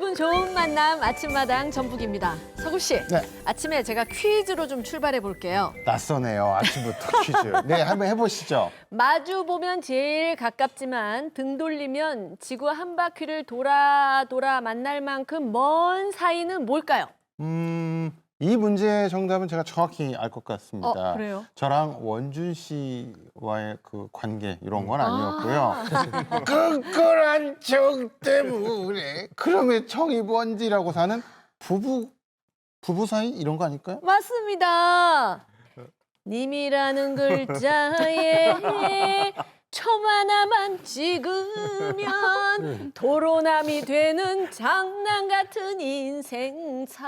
기분 좋은 만남 아침마당 전북입니다. 서구 씨, 네. 아침에 제가 퀴즈로 좀 출발해 볼게요. 낯서네요. 아침부터 퀴즈. 네, 한번 해보시죠. 마주 보면 제일 가깝지만 등 돌리면 지구 한 바퀴를 돌아 만날 만큼 먼 사이는 뭘까요? 이 문제의 정답은 제가 정확히 알 것 같습니다. 그래요? 저랑 원준 씨와의 그 관계 이런 건 아니었고요. 끈끈한 정 때문에 그러면 정이 뭔지라고 사는 부부 사이 이런 거 아닐까요? 맞습니다. 님이라는 글자에 점 하나만 찍으면 도로남이 되는 장난 같은 인생사.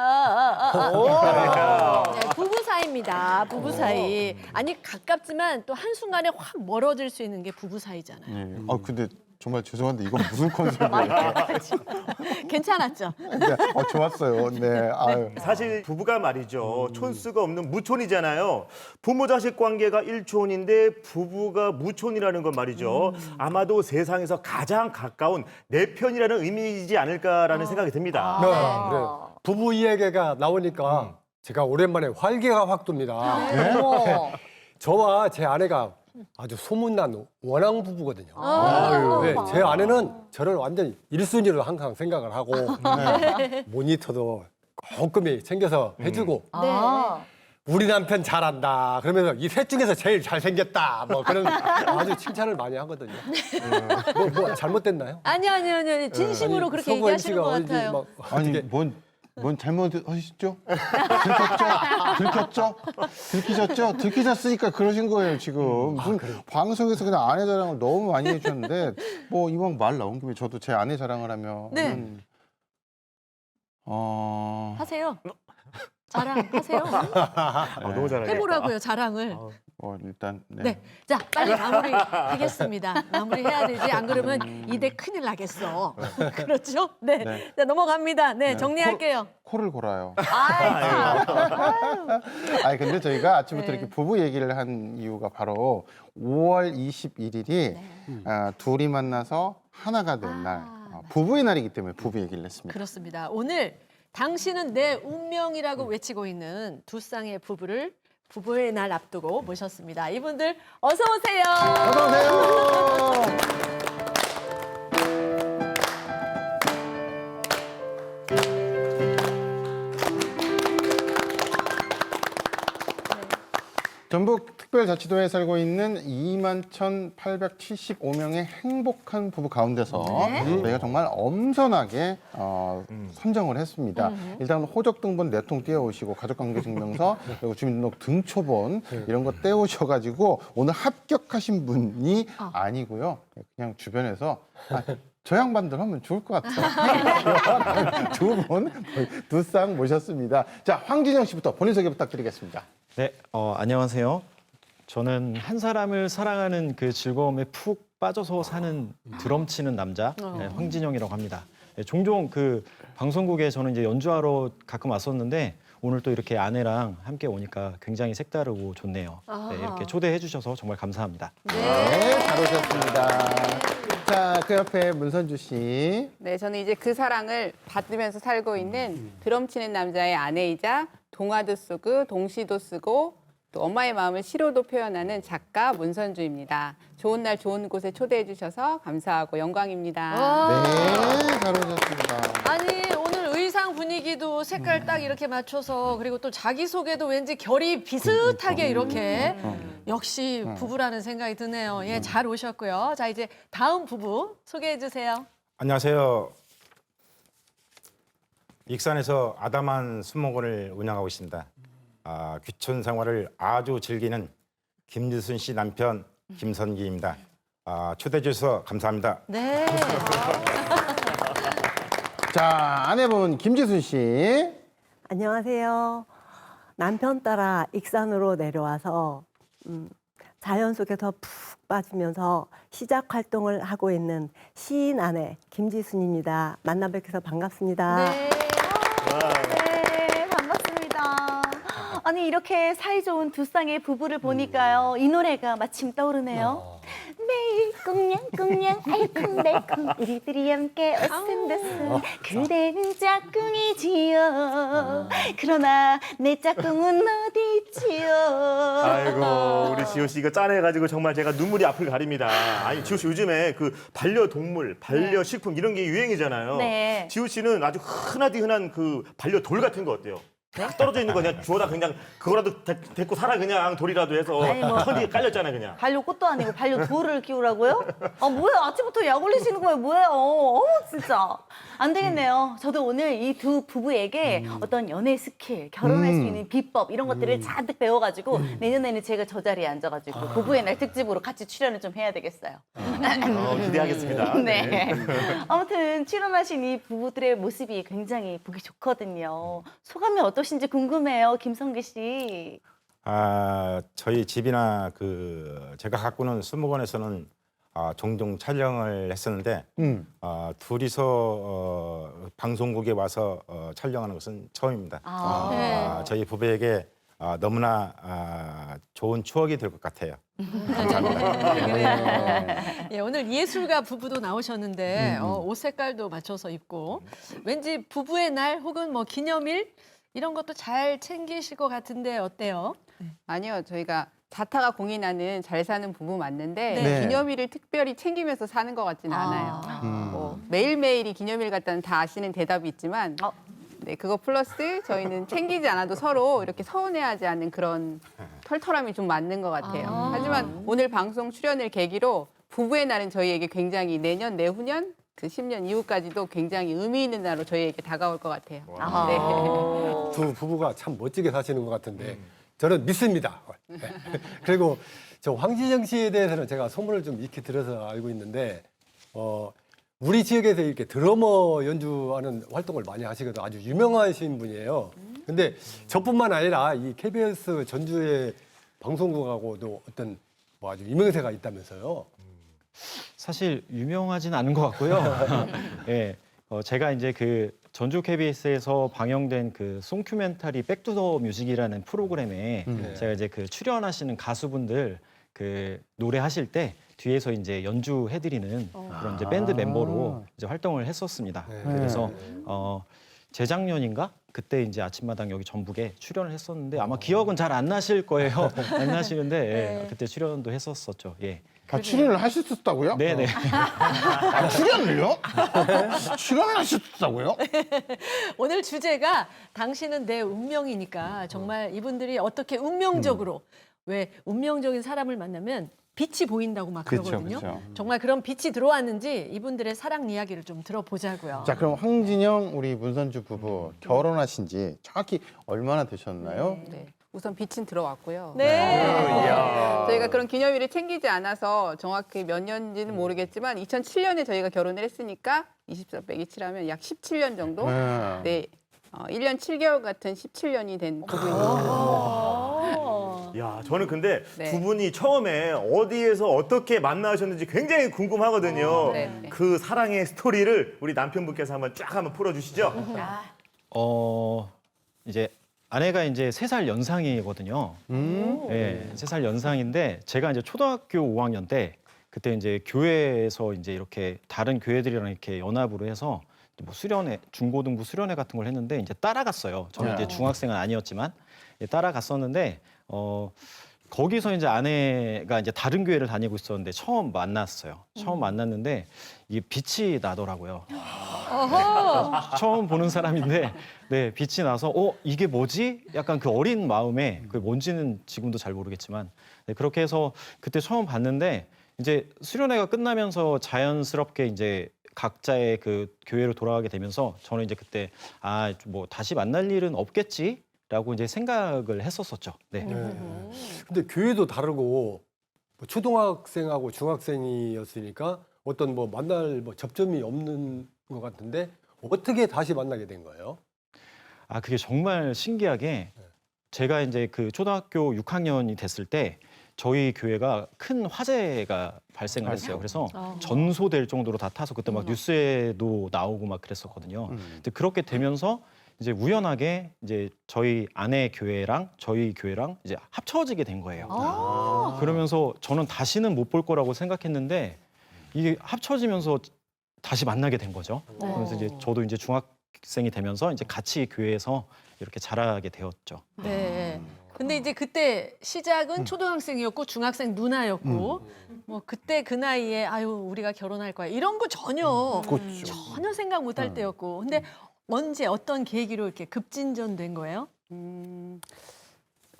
네, 부부 사이입니다. 부부 사이. 아니 가깝지만 또 한순간에 확 멀어질 수 있는 게 부부 사이잖아요. 네. 근데 정말 죄송한데 이건 무슨 컨셉이에요? 괜찮았죠? 네, 좋았어요. 네, 아유. 사실 부부가 말이죠. 촌수가 없는 무촌이잖아요. 부모 자식 관계가 일촌인데 부부가 무촌이라는 건 말이죠. 아마도 세상에서 가장 가까운 내 편이라는 의미이지 않을까라는 생각이 듭니다. 네, 그래요. 부부 이야기가 나오니까 제가 오랜만에 활기가 확 돕니다. 어머. 저와 제 아내가 아주 소문난 원앙 부부거든요. 네, 제 아내는 저를 완전 1순위로 항상 생각을 하고 모니터도 꼼꼼히 챙겨서 해주고 우리 남편 잘한다 그러면서 이 셋 중에서 제일 잘생겼다 뭐 그런 아주 칭찬을 많이 하거든요. 뭐 잘못됐나요? 아니요. 진심으로 그렇게 서구 얘기하시는 MC가 것 어디 같아요. 막 아니 어떻게 뭔 잘못하셨죠? 들키셨죠? 들키셨으니까 그러신 거예요 지금. 무슨 방송에서 그냥 아내 자랑을 너무 많이 해주셨는데 뭐 이왕 말 나온 김에 저도 제 아내 자랑을 하면 네. 하세요. 자랑하세요. 너무 잘하네. 해보라고요, 자랑을. 일단 네. 자, 빨리 마무리하겠습니다. 마무리해야 되지. 안 그러면 이대 큰일 나겠어. 그렇죠? 네. 네. 자, 넘어갑니다. 네, 정리할게요. 코를 골아요. 아, 아니 근데 저희가 아침부터 네. 이렇게 부부 얘기를 한 이유가 바로 5월 21일이 둘이 만나서 하나가 된 날, 부부의 날이기 때문에 부부 얘기를 했습니다. 그렇습니다. 오늘 당신은 내 운명이라고 외치고 있는 두 쌍의 부부의 날 앞두고 모셨습니다. 이분들 어서 오세요. 어서 오세요. 전북특별자치도에 살고 있는 21,875명의 행복한 부부 가운데서 저희가 정말 엄선하게 선정을 했습니다. 일단 호적등본 4통 떼어오시고 가족관계증명서 그리고 주민등록 등초본 이런 거 떼오셔가지고 오늘 합격하신 분이 아니고요. 그냥 주변에서 저 양반들 하면 좋을 것 같아요. 두 쌍 모셨습니다. 자, 황진영 씨부터 본인 소개 부탁드리겠습니다. 네, 안녕하세요. 저는 한 사람을 사랑하는 그 즐거움에 푹 빠져서 사는 드럼 치는 남자 황진영이라고 합니다. 네, 종종 그 방송국에 저는 이제 연주하러 가끔 왔었는데 오늘 또 이렇게 아내랑 함께 오니까 굉장히 색다르고 좋네요. 네, 이렇게 초대해 주셔서 정말 감사합니다. 네, 잘 오셨습니다. 자, 그 옆에 문선주 씨. 네, 저는 이제 그 사랑을 받으면서 살고 있는 드럼 치는 남자의 아내이자 동화도 쓰고 동시도 쓰고 또 엄마의 마음을 시로도 표현하는 작가 문선주입니다. 좋은 날 좋은 곳에 초대해 주셔서 감사하고 영광입니다. 네, 잘 오셨습니다. 아니 오늘 의상 분위기도 색깔 딱 이렇게 맞춰서 그리고 또 자기소개도 왠지 결이 비슷하게 이렇게 역시 부부라는 생각이 드네요. 예, 잘 오셨고요. 자, 이제 다음 부부 소개해 주세요. 안녕하세요. 익산에서 아담한 수목원을 운영하고 있습니다. 귀촌 생활을 아주 즐기는 김지순 씨 남편 김선기입니다. 초대해 주셔서 감사합니다. 네. 자, 아내분 김지순 씨. 안녕하세요. 남편 따라 익산으로 내려와서 자연 속에서 푹 빠지면서 시작 활동을 하고 있는 시인 아내 김지순입니다. 만나 뵙게서 반갑습니다. 네. 네, 반갑습니다. 아니 이렇게 사이좋은 두 쌍의 부부를 보니까요. 이 노래가 마침 떠오르네요. 매일 꽁냥꽁냥 알콩달콩 우리들이 함께 오순도순 그대는 짝꿍이지요. 그러나 내 짝꿍은 어디 있지요. 아이고 우리 지호 씨 이거 짠해가지고 정말 제가 눈물이 앞을 가립니다. 아니 지호 씨 요즘에 그 반려동물, 반려식품 이런 게 유행이잖아요. 네. 지호 씨는 아주 흔하디 흔한 그 반려돌 같은 거 어때요? 딱 떨어져 있는 거 그냥 주워다 그냥 그거라도 데리고 살아 그냥 돌이라도 해서 아니, 뭐. 천지에 깔렸잖아요 그냥. 반려꽃도 아니고 반려돌을 키우라고요? 아 뭐야 아침부터 약 올리시는 거예요 뭐예요? 진짜 안 되겠네요. 저도 오늘 이 두 부부에게 어떤 연애 스킬, 결혼할 수 있는 비법 이런 것들을 잔뜩 배워가지고 내년에는 제가 저 자리에 앉아가지고 부부의 날 특집으로 같이 출연을 좀 해야 되겠어요. 기대하겠습니다. 네. 아무튼 출연하신 이 부부들의 모습이 굉장히 보기 좋거든요. 소감이 어떠신지 궁금해요, 김성기 씨. 저희 집이나 제가 가꾸는 수목원에서는 종종 촬영을 했었는데 둘이서 방송국에 와서 촬영하는 것은 처음입니다. 저희 부부에게 너무나 좋은 추억이 될 것 같아요. 감사합니다. 예, 오늘 예술가 부부도 나오셨는데 옷 색깔도 맞춰서 입고 왠지 부부의 날 혹은 뭐 기념일 이런 것도 잘 챙기실 것 같은데 어때요? 아니요, 저희가 자타가 공이 나는 잘 사는 부부 맞는데 네. 기념일을 특별히 챙기면서 사는 것 같지는 않아요. 뭐 매일매일이 기념일 같다는 다 아시는 대답이 있지만 네, 그거 플러스 저희는 챙기지 않아도 서로 이렇게 서운해하지 않는 그런 털털함이 좀 맞는 것 같아요. 하지만 오늘 방송 출연을 계기로 부부의 날은 저희에게 굉장히 내년, 내후년, 그 10년 이후까지도 굉장히 의미 있는 날로 저희에게 다가올 것 같아요. 네. 두 부부가 참 멋지게 사시는 것 같은데 저는 믿습니다. 그리고 저 황진영 씨에 대해서는 제가 소문을 좀 익히 들어서 알고 있는데 우리 지역에서 이렇게 드러머 연주하는 활동을 많이 하시거든요. 아주 유명하신 분이에요. 근데 저뿐만 아니라 이 KBS 전주의 방송국하고도 어떤 뭐 아주 유명세가 있다면서요. 사실 유명하진 않은 것 같고요. 예, 제가 이제 그 전주 KBS에서 방영된 그 송큐멘터리 백투더 뮤직이라는 프로그램에 제가 이제 그 출연하시는 가수분들 그 노래하실 때 뒤에서 이제 연주해드리는 그런 이제 밴드 멤버로 이제 활동을 했었습니다. 그래서 재작년인가 그때 이제 아침마당 여기 전북에 출연을 했었는데 아마 기억은 잘 안 나실 거예요. 안 나시는데 예, 그때 출연도 했었었죠. 예. 출연을 하셨었다고요? 네네. 출연을요? 출연을 하셨다고요? 오늘 주제가 당신은 내 운명이니까 정말 이분들이 어떻게 운명적으로 왜 운명적인 사람을 만나면 빛이 보인다고 막 그쵸, 그러거든요. 그쵸. 정말 그런 빛이 들어왔는지 이분들의 사랑 이야기를 좀 들어보자고요. 자, 그럼 황진영 우리 문선주 부부 결혼하신 지 정확히 얼마나 되셨나요? 네. 우선 빛은 들어왔고요. 네. 저희가 그런 기념일을 챙기지 않아서 정확히 몇 년인지는 모르겠지만 2007년에 저희가 결혼을 했으니까 24 빼기 7하면 약 17년 정도? 네. 1년 7개월 같은 17년이 된 부부입니다. 야, 저는 근데 네. 두 분이 처음에 어디에서 어떻게 만나셨는지 굉장히 궁금하거든요. 네. 그 사랑의 스토리를 우리 남편분께서 한번 풀어주시죠. 이제 아내가 이제 3살 연상이거든요. 예, 3살 연상인데 제가 이제 초등학교 5학년 때 그때 이제 교회에서 이제 이렇게 다른 교회들이랑 이렇게 연합으로 해서 뭐 수련회, 중고등부 수련회 같은 걸 했는데 이제 따라갔어요. 저는 이제 중학생은 아니었지만 따라갔었는데 거기서 이제 아내가 이제 다른 교회를 다니고 있었는데 처음 만났어요. 처음 만났는데 이게 빛이 나더라고요. 처음 보는 사람인데 네, 빛이 나서 이게 뭐지? 약간 그 어린 마음에 그 뭔지는 지금도 잘 모르겠지만 네, 그렇게 해서 그때 처음 봤는데 이제 수련회가 끝나면서 자연스럽게 이제 각자의 그 교회로 돌아가게 되면서 저는 이제 그때 뭐 다시 만날 일은 없겠지라고 이제 생각을 했었었죠. 네. 근데 교회도 다르고 뭐 초등학생하고 중학생이었으니까 어떤 뭐 만날 뭐 접점이 없는 것 같은데 어떻게 다시 만나게 된 거예요? 그게 정말 신기하게 제가 이제 그 초등학교 6학년이 됐을 때 저희 교회가 큰 화재가 발생을 했어요. 그래서 전소될 정도로 다 타서 그때 막 뉴스에도 나오고 막 그랬었거든요. 근데 그렇게 되면서 이제 우연하게 이제 저희 아내 교회랑 저희 교회랑 이제 합쳐지게 된 거예요. 그러면서 저는 다시는 못 볼 거라고 생각했는데 이게 합쳐지면서 다시 만나게 된 거죠. 그래서 이제 저도 이제 중학생이 되면서 이제 같이 교회에서 이렇게 자라게 되었죠. 네. 근데 이제 그때 시작은 초등학생이었고 중학생 누나였고 뭐 그때 그 나이에 아유 우리가 결혼할 거야 이런 거 전혀 전혀 생각 못 할 때였고 근데 언제 어떤 계기로 이렇게 급진전된 거예요?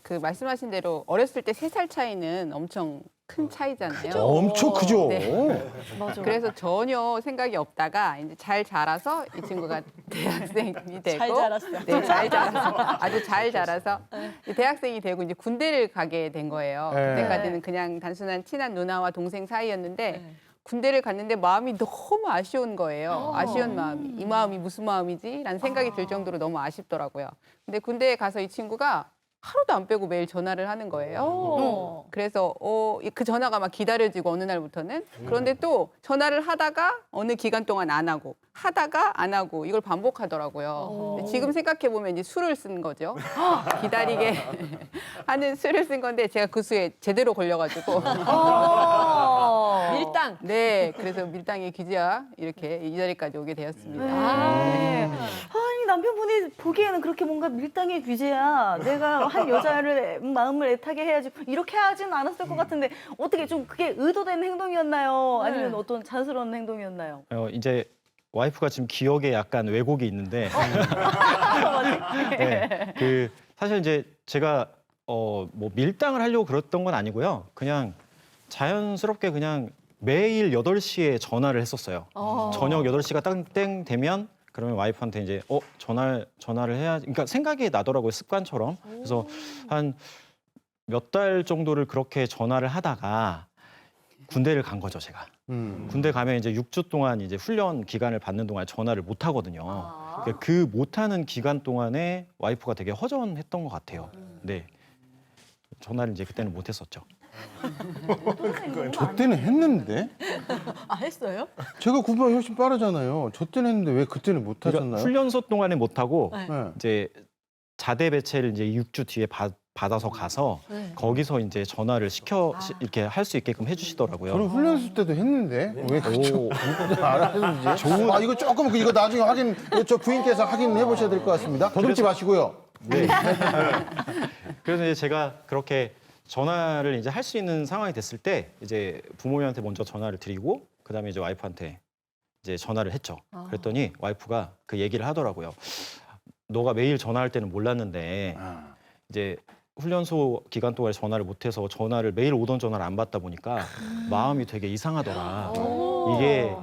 그 말씀하신 대로 어렸을 때 3살 차이는 엄청 큰 차이잖아요. 엄청 크죠. 네. 그래서 전혀 생각이 없다가 이제 잘 자라서 이 친구가 대학생이 되고 잘 자랐어. 네, 잘 자라서 아주 잘 자라서 이제 대학생이 되고 이제 군대를 가게 된 거예요. 네. 그때까지는 그냥 단순한 친한 누나와 동생 사이였는데 군대를 갔는데 마음이 너무 아쉬운 거예요. 아쉬운 마음이. 이 마음이 무슨 마음이지? 라는 생각이 들 정도로 너무 아쉽더라고요. 근데 군대에 가서 이 친구가 하루도 안 빼고 매일 전화를 하는 거예요. 그래서 그 전화가 막 기다려지고 어느 날부터는 그런데 또 전화를 하다가 어느 기간 동안 안 하고 하다가 안 하고 이걸 반복하더라고요. 근데 지금 생각해 보면 이제 술을 쓴 거죠. 기다리게 하는 술을 쓴 건데 제가 그 수에 제대로 걸려가지고 밀당. 네, 그래서 밀당의 귀지야 이렇게 이 자리까지 오게 되었습니다. 네. 아니 남편분이 보기에는 그렇게 뭔가 밀당의 귀재야. 내가 한 여자를 마음을 애타게 해야지 이렇게 하진 않았을 것 같은데 어떻게 좀 그게 의도된 행동이었나요? 아니면 네. 어떤 자연스러운 행동이었나요? 이제 와이프가 지금 기억에 약간 왜곡이 있는데 네, 그 사실 이제 제가 뭐 밀당을 하려고 그랬던 건 아니고요. 그냥 자연스럽게 그냥 매일 8시에 전화를 했었어요. 저녁 8시가 땡 되면 그러면 와이프한테 이제 전화를 해야지. 그러니까 생각이 나더라고요. 습관처럼. 그래서 한 몇 달 정도를 그렇게 전화를 하다가 군대를 간 거죠, 제가. 군대 가면 이제 6주 동안 이제 훈련 기간을 받는 동안 전화를 못 하거든요. 그러니까 그 못하는 기간 동안에 와이프가 되게 허전했던 것 같아요. 네. 전화를 이제 그때는 못 했었죠. 저 때는 했는데 아 했어요? 제가 군대가 훨씬 빠르잖아요. 저 때는 했는데 왜 그때는 못 그러니까 하셨나요? 훈련소 동안에 못 하고 네. 네. 이제 자대 배치를 이제 6주 뒤에 받아서 가서 네. 거기서 이제 전화를 이렇게 할 수 있게끔 해주시더라고요. 저는 훈련소 때도 했는데 왜 그쪽 알았는지. 아 이거 조금 이거 나중에 확인 저 부인께서 확인해 보셔야 될 것 같습니다. 더듬지 마시고요. 네. 그래서 이제 제가 그렇게 전화를 이제 할 수 있는 상황이 됐을 때 이제 부모님한테 먼저 전화를 드리고 그다음에 이제 와이프한테 이제 전화를 했죠. 그랬더니 와이프가 그 얘기를 하더라고요. 너가 매일 전화할 때는 몰랐는데 이제 훈련소 기간 동안에 전화를 못해서 전화를 매일 오던 전화를 안 받다 보니까 마음이 되게 이상하더라. 이게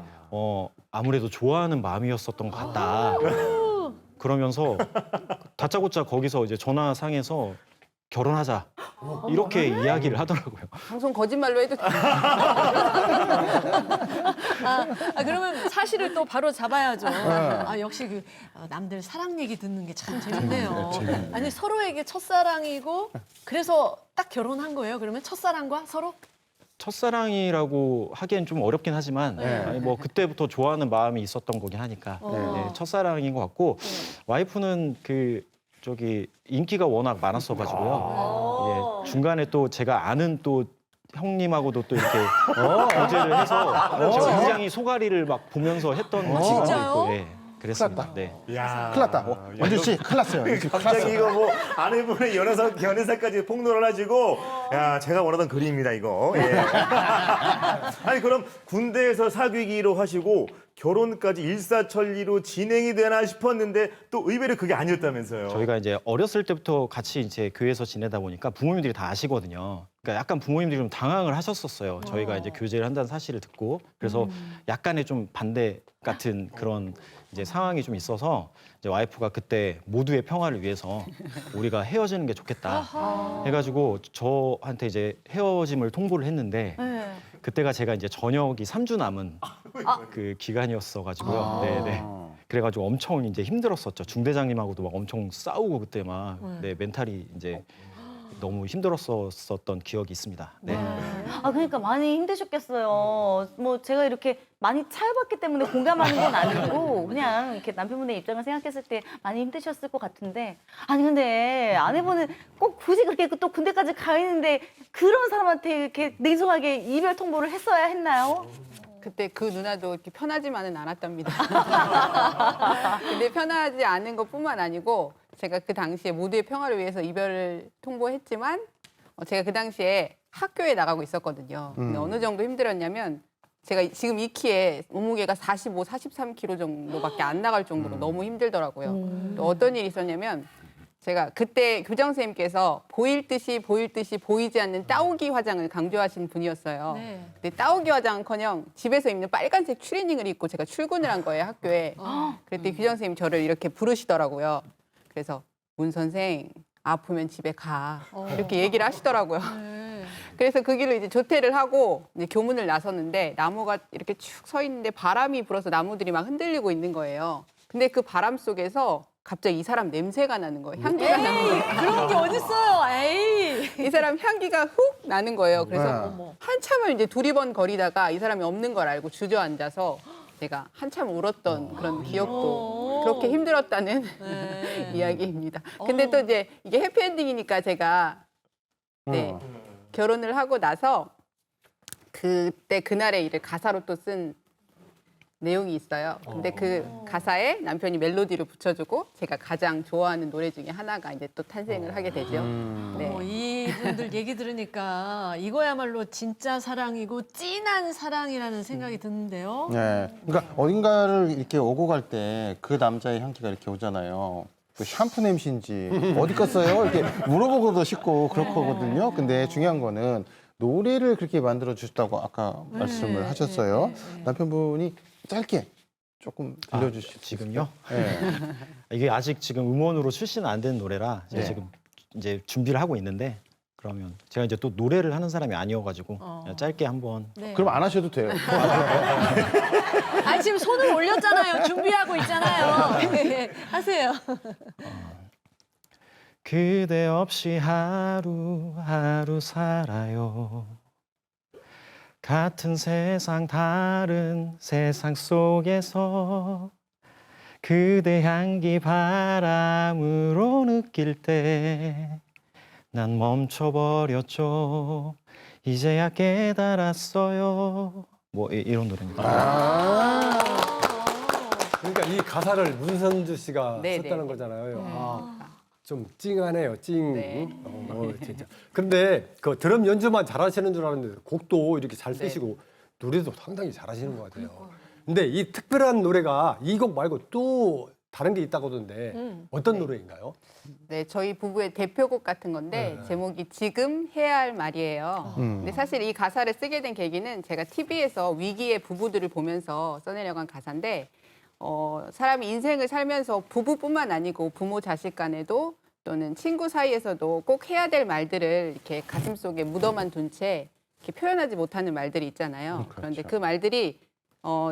아무래도 좋아하는 마음이었었던 것 같다. 그러면서 다짜고짜 거기서 이제 전화상에서 결혼하자 이렇게 이야기를 하더라고요. 방송 거짓말로 해도 그러면 사실을 또 바로 잡아야죠. 아, 역시 그 남들 사랑 얘기 듣는 게 참 재밌네요. 아니 서로에게 첫사랑이고 그래서 딱 결혼한 거예요. 그러면 첫사랑과 서로? 첫사랑이라고 하기엔 좀 어렵긴 하지만 아니 뭐 그때부터 좋아하는 마음이 있었던 거긴 하니까 네, 첫사랑인 것 같고 와이프는 인기가 워낙 많았어가지고요. 중간에 또 제가 아는 또 형님하고도 또 이렇게 교제를 해서 제가 굉장히 소가리를 막 보면서 했던 기간도 있고, 네, 그랬습니다. 네. 야, 큰일 났다. 원준 씨 큰일 났어요. 큰일 갑자기 났어요. 이거 뭐 아내분의 연애사까지 폭로를 하시고 야 제가 원하던 그림이다 이거. 예. 아니 그럼 군대에서 사귀기로 하시고 결혼까지 일사천리로 진행이 되나 싶었는데 또 의외로 그게 아니었다면서요. 저희가 이제 어렸을 때부터 같이 이제 교회에서 지내다 보니까 부모님들이 다 아시거든요. 그러니까 약간 부모님들이 좀 당황을 하셨었어요. 저희가 이제 교제를 한다는 사실을 듣고 그래서 약간의 좀 반대 같은 그런 이제 상황이 좀 있어서 이제 와이프가 그때 모두의 평화를 위해서 우리가 헤어지는 게 좋겠다 해가지고 저한테 이제 헤어짐을 통보를 했는데 그때가 제가 이제 전역이 3주 남은 그 기간이었어가지고요. 네네. 그래가지고 엄청 이제 힘들었었죠. 중대장님하고도 막 엄청 싸우고 그때 막 네, 멘탈이 이제 너무 힘들었었던 기억이 있습니다. 네. 아 그러니까 많이 힘드셨겠어요. 뭐 제가 이렇게 많이 차여봤기 때문에 공감하는 건 아니고 그냥 이렇게 남편분의 입장을 생각했을 때 많이 힘드셨을 것 같은데 아니 근데 아내분은 꼭 굳이 그렇게 또 군대까지 가 있는데 그런 사람한테 이렇게 냉정하게 이별 통보를 했어야 했나요? 그때 그 누나도 이렇게 편하지만은 않았답니다. 근데 편하지 않은 것뿐만 아니고 제가 그 당시에 모두의 평화를 위해서 이별을 통보했지만 제가 그 당시에 학교에 나가고 있었거든요. 근데 어느 정도 힘들었냐면 제가 지금 이 키에 몸무게가 45, 43kg 정도밖에 안 나갈 정도로 너무 힘들더라고요. 또 어떤 일이 있었냐면 제가 그때 교장 선생님께서 보일 듯이 보이지 않는 따오기 화장을 강조하신 분이었어요. 네. 근데 따오기 화장은커녕 집에서 입는 빨간색 추리닝을 입고 제가 출근을 한 거예요, 학교에. 그랬더니 교장 선생님이 저를 이렇게 부르시더라고요. 그래서 문 선생 아프면 집에 가 이렇게 얘기를 하시더라고요. 네. 그래서 그 길을 이제 조퇴를 하고 이제 교문을 나섰는데 나무가 이렇게 축 서 있는데 바람이 불어서 나무들이 막 흔들리고 있는 거예요. 근데 그 바람 속에서 갑자기 이 사람 냄새가 나는 거예요. 향기가 나는 거예요. 그런 게 어딨어요. 에이. 이 사람 향기가 훅 나는 거예요. 그래서 네. 한참을 이제 두리번 거리다가 이 사람이 없는 걸 알고 주저앉아서 제가 한참 울었던 그런 기억도 그렇게 힘들었다는 네. 이야기입니다. 근데 또 이제 이게 해피엔딩이니까 제가 네, 결혼을 하고 나서 그때 그날의 일을 가사로 또 쓴 내용이 있어요. 근데 그 가사에 남편이 멜로디를 붙여주고 제가 가장 좋아하는 노래 중에 하나가 이제 또 탄생을 하게 되죠. 네. 이분들 얘기 들으니까 이거야말로 진짜 사랑이고 찐한 사랑이라는 생각이 드는데요. 네. 그러니까 어딘가를 이렇게 오고 갈 때 그 남자의 향기가 이렇게 오잖아요. 그 샴푸 냄새인지 어디 갔어요? 이렇게 물어보고도 싶고 그럴 거거든요. 근데 중요한 거는 노래를 그렇게 만들어 주셨다고 아까 말씀을 하셨어요. 남편분이 짧게 조금 들려주실 수 지금요? 있을까요? 네. 이게 아직 지금 음원으로 출시는 안 된 노래라 제가 네. 지금 이제 준비를 하고 있는데 그러면 제가 이제 또 노래를 하는 사람이 아니어가지고 그냥 짧게 한번 네. 그럼 안 하셔도 돼요. 아니 지금 손을 올렸잖아요. 준비하고 있잖아요. 네, 하세요. 그대 없이 하루하루 살아요. 같은 세상 다른 세상 속에서 그대 향기 바람으로 느낄 때 난 멈춰버렸죠. 이제야 깨달았어요. 뭐 이런 노래입니다. 그러니까 이 가사를 문선주 씨가 네, 썼다는 네. 거잖아요. 좀 찡하네요, 찡. 네. 진짜. 근데 그 드럼 연주만 잘하시는 줄 알았는데 곡도 이렇게 잘 네. 쓰시고 노래도 상당히 잘하시는 것 같아요. 근데 이 특별한 노래가 이 곡 말고 또 다른 게 있다고 하던데 어떤 노래인가요? 네, 저희 부부의 대표곡 같은 건데 제목이 지금 해야 할 말이에요. 근데 사실 이 가사를 쓰게 된 계기는 제가 TV에서 위기의 부부들을 보면서 써내려간 가사인데 사람이 인생을 살면서 부부뿐만 아니고 부모 자식 간에도 또는 친구 사이에서도 꼭 해야 될 말들을 이렇게 가슴속에 묻어만 둔 채 이렇게 표현하지 못하는 말들이 있잖아요. 그런데 그 말들이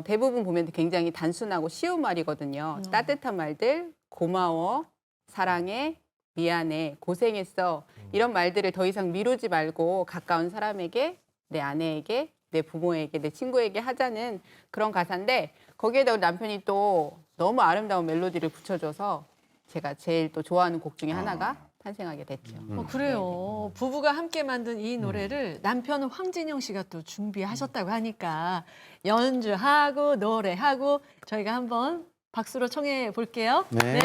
대부분 보면 굉장히 단순하고 쉬운 말이거든요. 따뜻한 말들, 고마워, 사랑해, 미안해, 고생했어. 이런 말들을 더 이상 미루지 말고 가까운 사람에게, 내 아내에게, 내 부모에게, 내 친구에게 하자는 그런 가사인데 거기에다 남편이 또 너무 아름다운 멜로디를 붙여줘서 제가 제일 또 좋아하는 곡 중에 하나가 탄생하게 됐죠. 그래요. 부부가 함께 만든 이 노래를 남편 황진영 씨가 또 준비하셨다고 하니까 연주하고 노래하고 저희가 한번 박수로 청해 볼게요. 네.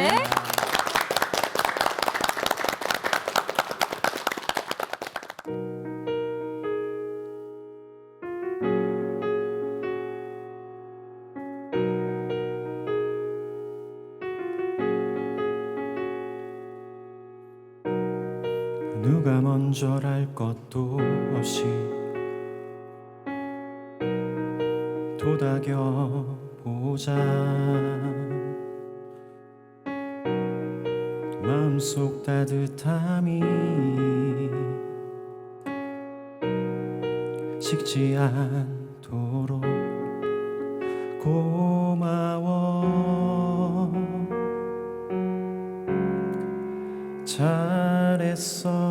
누가 먼저랄 것도 없이 도닥여 보자. 마음속 따뜻함이 식지 않도록 고마워. 잘했어.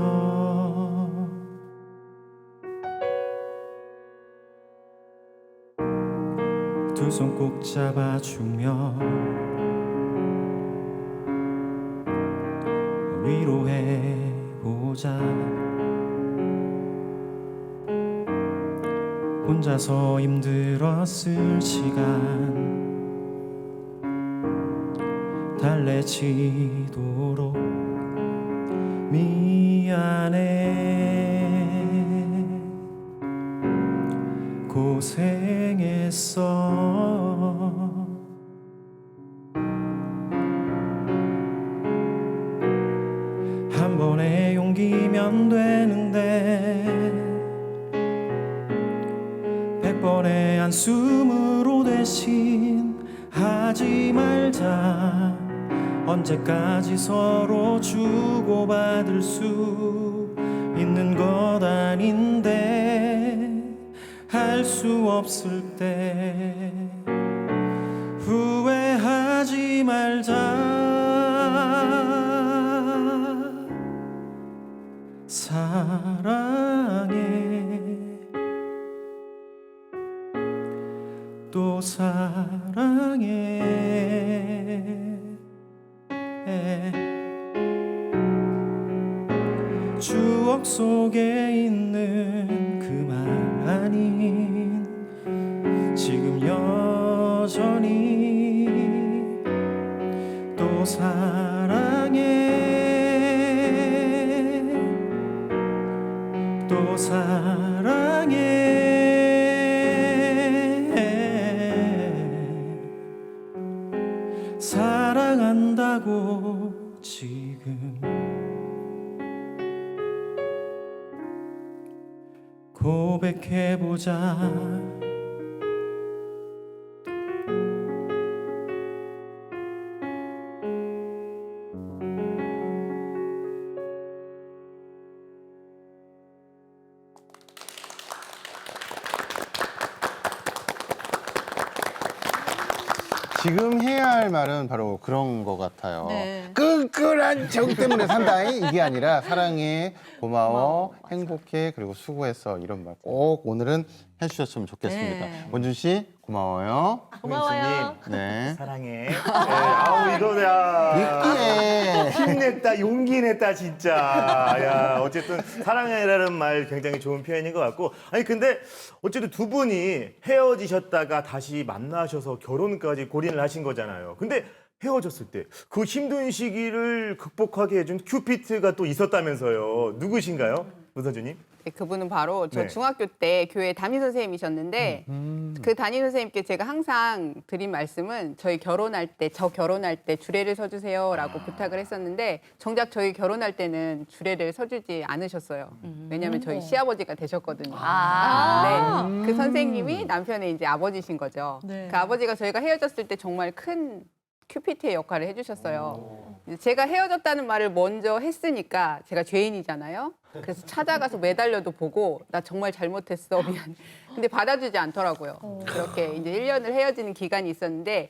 두 손 꼭 잡아주며 위로해보자. 혼자서 힘들었을 시간 달래지도록 미안해 고생했어 한 번의 용기면 되는데 100번의 한숨으로 대신 하지 말자 언제까지 서로 주고받을 수 있는 것 아닌데 할 수 없을 때 후회하지 말자 사랑해 또 사랑해 추억 속에 있는 그 말 아닌 지금 여전히 또 사랑해 또 사랑해 사랑한다고 지금 고백해보자 지금 해야 할 말은 바로 그런 것 같아요. 네. 끈끈한 정 때문에 산다잉 이게 아니라 사랑해, 고마워, 행복해, 그리고 수고했어 이런 말 꼭 오늘은 해주셨으면 좋겠습니다. 네. 원준 씨 고마워요. 고마워요. 네. 사랑해. 네, 아우 이거야. 느끼해. 힘냈다, 용기 냈다 진짜. 야 어쨌든 사랑해라는 말 굉장히 좋은 표현인 것 같고 아니 근데 어쨌든 두 분이 헤어지셨다가 다시 만나셔서 결혼까지 골인을 하신 거잖아요. 근데 헤어졌을 때 그 힘든 시기를 극복하게 해준 큐피트가 또 있었다면서요. 누구신가요, 문선주님? 네, 그분은 바로 저 네. 중학교 때 교회 담임 선생님이셨는데 그 담임 선생님께 제가 항상 드린 말씀은 저희 결혼할 때 저 결혼할 때 주례를 서주세요라고 부탁을 했었는데 정작 저희 결혼할 때는 주례를 서주지 않으셨어요. 왜냐하면 저희 시아버지가 되셨거든요. 네, 그 선생님이 남편의 이제 아버지신 거죠. 네. 그 아버지가 저희가 헤어졌을 때 정말 큰 큐피트의 역할을 해주셨어요. 이제 제가 헤어졌다는 말을 먼저 했으니까 제가 죄인이잖아요. 그래서 찾아가서 매달려도 보고 나 정말 잘못했어 미안. 근데 받아주지 않더라고요. 그렇게 이제 1년을 헤어지는 기간이 있었는데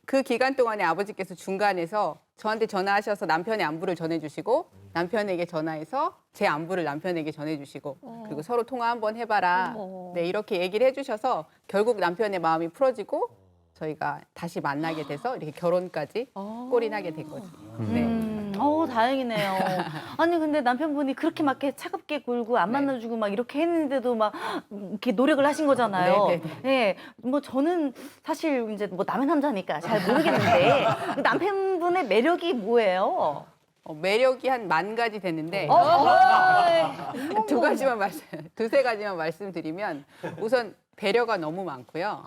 그 기간 동안에 아버지께서 중간에서 저한테 전화하셔서 남편의 안부를 전해주시고 남편에게 전화해서 제 안부를 남편에게 전해주시고 그리고 서로 통화 한번 해봐라. 네 이렇게 얘기를 해주셔서 결국 남편의 마음이 풀어지고 저희가 다시 만나게 돼서 이렇게 결혼까지 골인하게 된 거죠. 네. 다행이네요. 아니 근데 남편분이 그렇게 막 이렇게 차갑게 굴고 안 만나주고 막 이렇게 했는데도 막 이렇게 노력을 하신 거잖아요. 네, 네, 뭐 저는 사실 이제 뭐 남의 남자니까 잘 모르겠는데 그 남편분의 매력이 뭐예요? 매력이 한 10,000가지 되는데 두세 가지만 말씀드리면 우선 배려가 너무 많고요.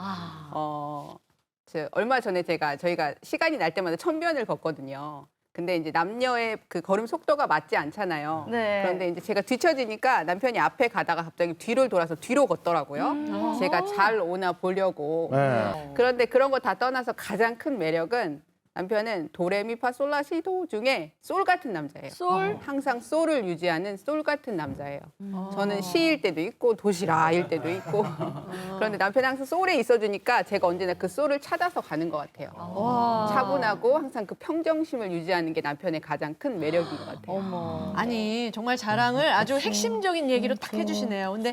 얼마 전에 저희가 시간이 날 때마다 천변을 걷거든요. 근데 이제 남녀의 그 걸음 속도가 맞지 않잖아요. 네. 그런데 이제 제가 뒤처지니까 남편이 앞에 가다가 갑자기 뒤를 돌아서 뒤로 걷더라고요. 제가 잘 오나 보려고. 네. 그런데 그런 거 다 떠나서 가장 큰 매력은 남편은 도레미파솔라시도 중에 솔 같은 남자예요. 솔? 항상 솔을 유지하는 솔 같은 남자예요. 저는 시일 때도 있고 도시락일 때도 있고 그런데 남편이 항상 솔에 있어주니까 제가 언제나 그 솔을 찾아서 가는 것 같아요. 차분하고 항상 그 평정심을 유지하는 게 남편의 가장 큰 매력인 것 같아요. 아니 정말 자랑을 아주 핵심적인 얘기로 딱 해주시네요. 근데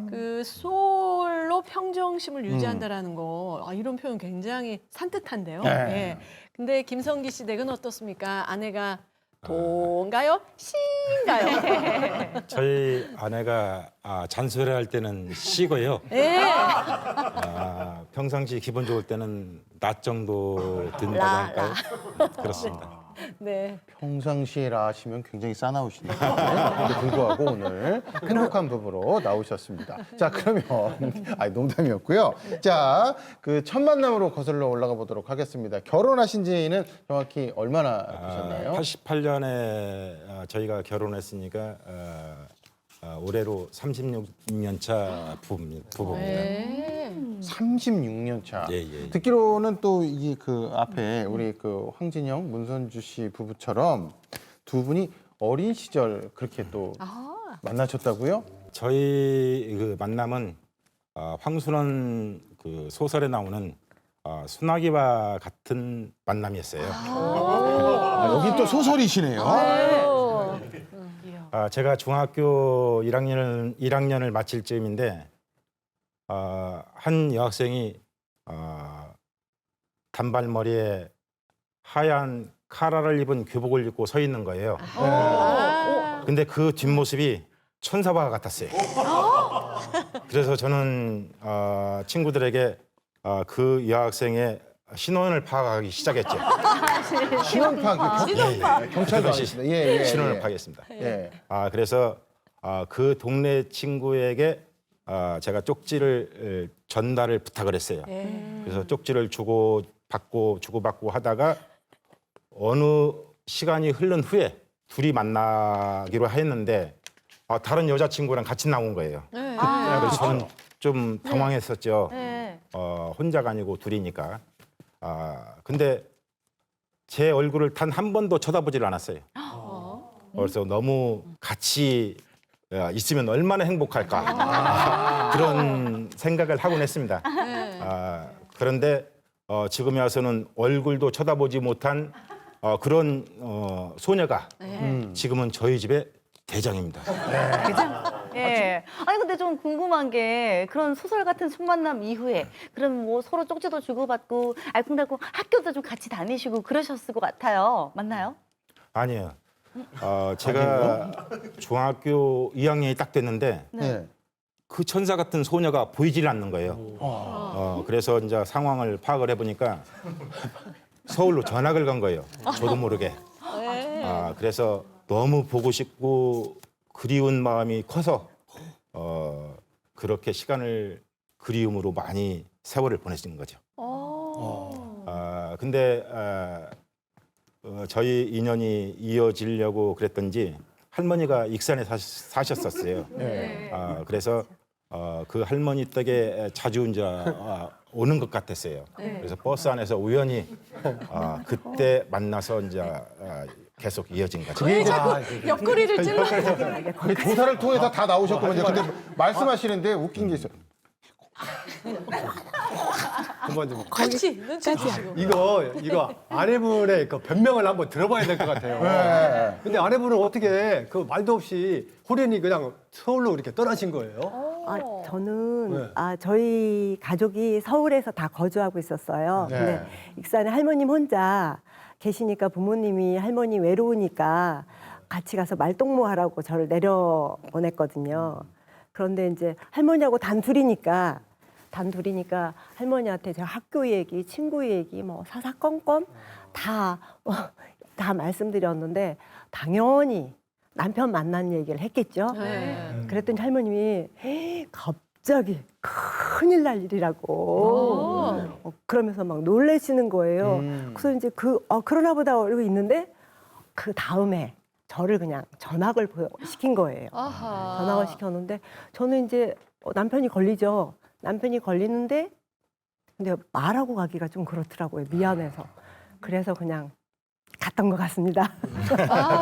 그 솔로 평정심을 유지한다라는 거 이런 표현 굉장히 산뜻한데요. 네. 예. 근데 김성기 씨 댁은 어떻습니까? 아내가 도인가요? 시인가요? 저희 아내가 잔소리할 때는 시고요. 예. 평상시 기분 좋을 때는 낮 정도 든다고 할까요? 그렇습니다. 네. 평상시에라 하시면 굉장히 싸나우시네요. 그런데 불구하고 오늘 행복한 부부로 나오셨습니다. 자, 그러면 농담이었고요. 자, 그 첫 만남으로 거슬러 올라가 보도록 하겠습니다. 결혼하신 지는 정확히 얼마나 되셨나요? 88년에 저희가 결혼했으니까 올해로 36년 차 부부입니다. 네. 36년 차. 예, 예. 듣기로는 또 이 그 앞에 우리 그 황진영, 문선주 씨 부부처럼 두 분이 어린 시절 그렇게 또 만나셨다고요? 저희 그 만남은 황순원 그 소설에 나오는 소나기와 같은 만남이었어요. 여기 또 소설이시네요. 제가 중학교 1학년을 마칠 즈음인데 한 여학생이 단발머리에 하얀 카라를 입은 교복을 입고 서 있는 거예요. 근데 그 뒷모습이 천사와 같았어요. 그래서 저는 친구들에게 그 여학생의 신원을 파악하기 시작했죠. 신원 파악. 경찰도 아니시네. 예, 신원을 파악했습니다. 예. 그래서 그 동네 친구에게 제가 쪽지를 전달을 부탁을 했어요. 그래서 쪽지를 주고받고 하다가 어느 시간이 흐른 후에 둘이 만나기로 했는데 다른 여자친구랑 같이 나온 거예요. 그래서 저는 좀 당황했었죠. 네. 혼자가 아니고 둘이니까. 근데 제 얼굴을 단 한 번도 쳐다보질 않았어요. 그래서 너무 같이 있으면 얼마나 행복할까 그런 생각을 하곤 했습니다. 그런데 지금에 와서는 얼굴도 쳐다보지 못한 그런 소녀가 지금은 저희 집의 대장입니다. 예. 아니 근데 좀 궁금한 게 그런 소설 같은 첫 만남 이후에 그럼 뭐 서로 쪽지도 주고받고 알콩달콩 학교도 좀 같이 다니시고 그러셨을 것 같아요. 맞나요? 아니에요. 제가 중학교 2학년이 딱 됐는데 네. 그 천사 같은 소녀가 보이질 않는 거예요. 그래서 이제 상황을 파악을 해보니까 서울로 전학을 간 거예요. 저도 모르게. 그래서 너무 보고 싶고 그리운 마음이 커서 그렇게 시간을 그리움으로 많이 세월을 보내시는 거죠. 근데 저희 인연이 이어지려고 그랬던지 할머니가 익산에 사셨었어요. 그래서 그 할머니 댁에 자주 이제 오는 것 같았어요. 그래서 버스 안에서 우연히 그때 만나서 이제 계속 이어진 거죠. 왜 자꾸 옆구리를 찔러? 조사를 통해서 다 나오셨거든요. 근데 말씀하시는데 웃긴 게 있어요. 그만 좀. 같이 눈치 주시고. 이거 아내분의 그 변명을 한번 들어봐야 될 것 같아요. 네. 근데 아내분은 어떻게 그 말도 없이 호련히 그냥 서울로 이렇게 떠나신 거예요? 저는 네. 저희 가족이 서울에서 다 거주하고 있었어요. 네. 근데 익산에 할머님 혼자 계시니까 부모님이 할머니 외로우니까 같이 가서 말동무 하라고 저를 내려 보냈거든요. 그런데 이제 할머니하고 단둘이니까 할머니한테 제가 학교 얘기, 친구 얘기, 뭐 사사건건 다 말씀드렸는데 당연히 남편 만난 얘기를 했겠죠. 그랬더니 할머님이 갑자기 큰일 날 일이라고 그러면서 막 놀라시는 거예요. 그래서 이제 그러나 보다 이러고 있는데 그 다음에 저를 그냥 전학을 시킨 거예요. 전학을 시켰는데 저는 이제 남편이 걸리죠. 남편이 걸리는데 근데 말하고 가기가 좀 그렇더라고요. 미안해서. 그래서 그냥 갔던 것 같습니다.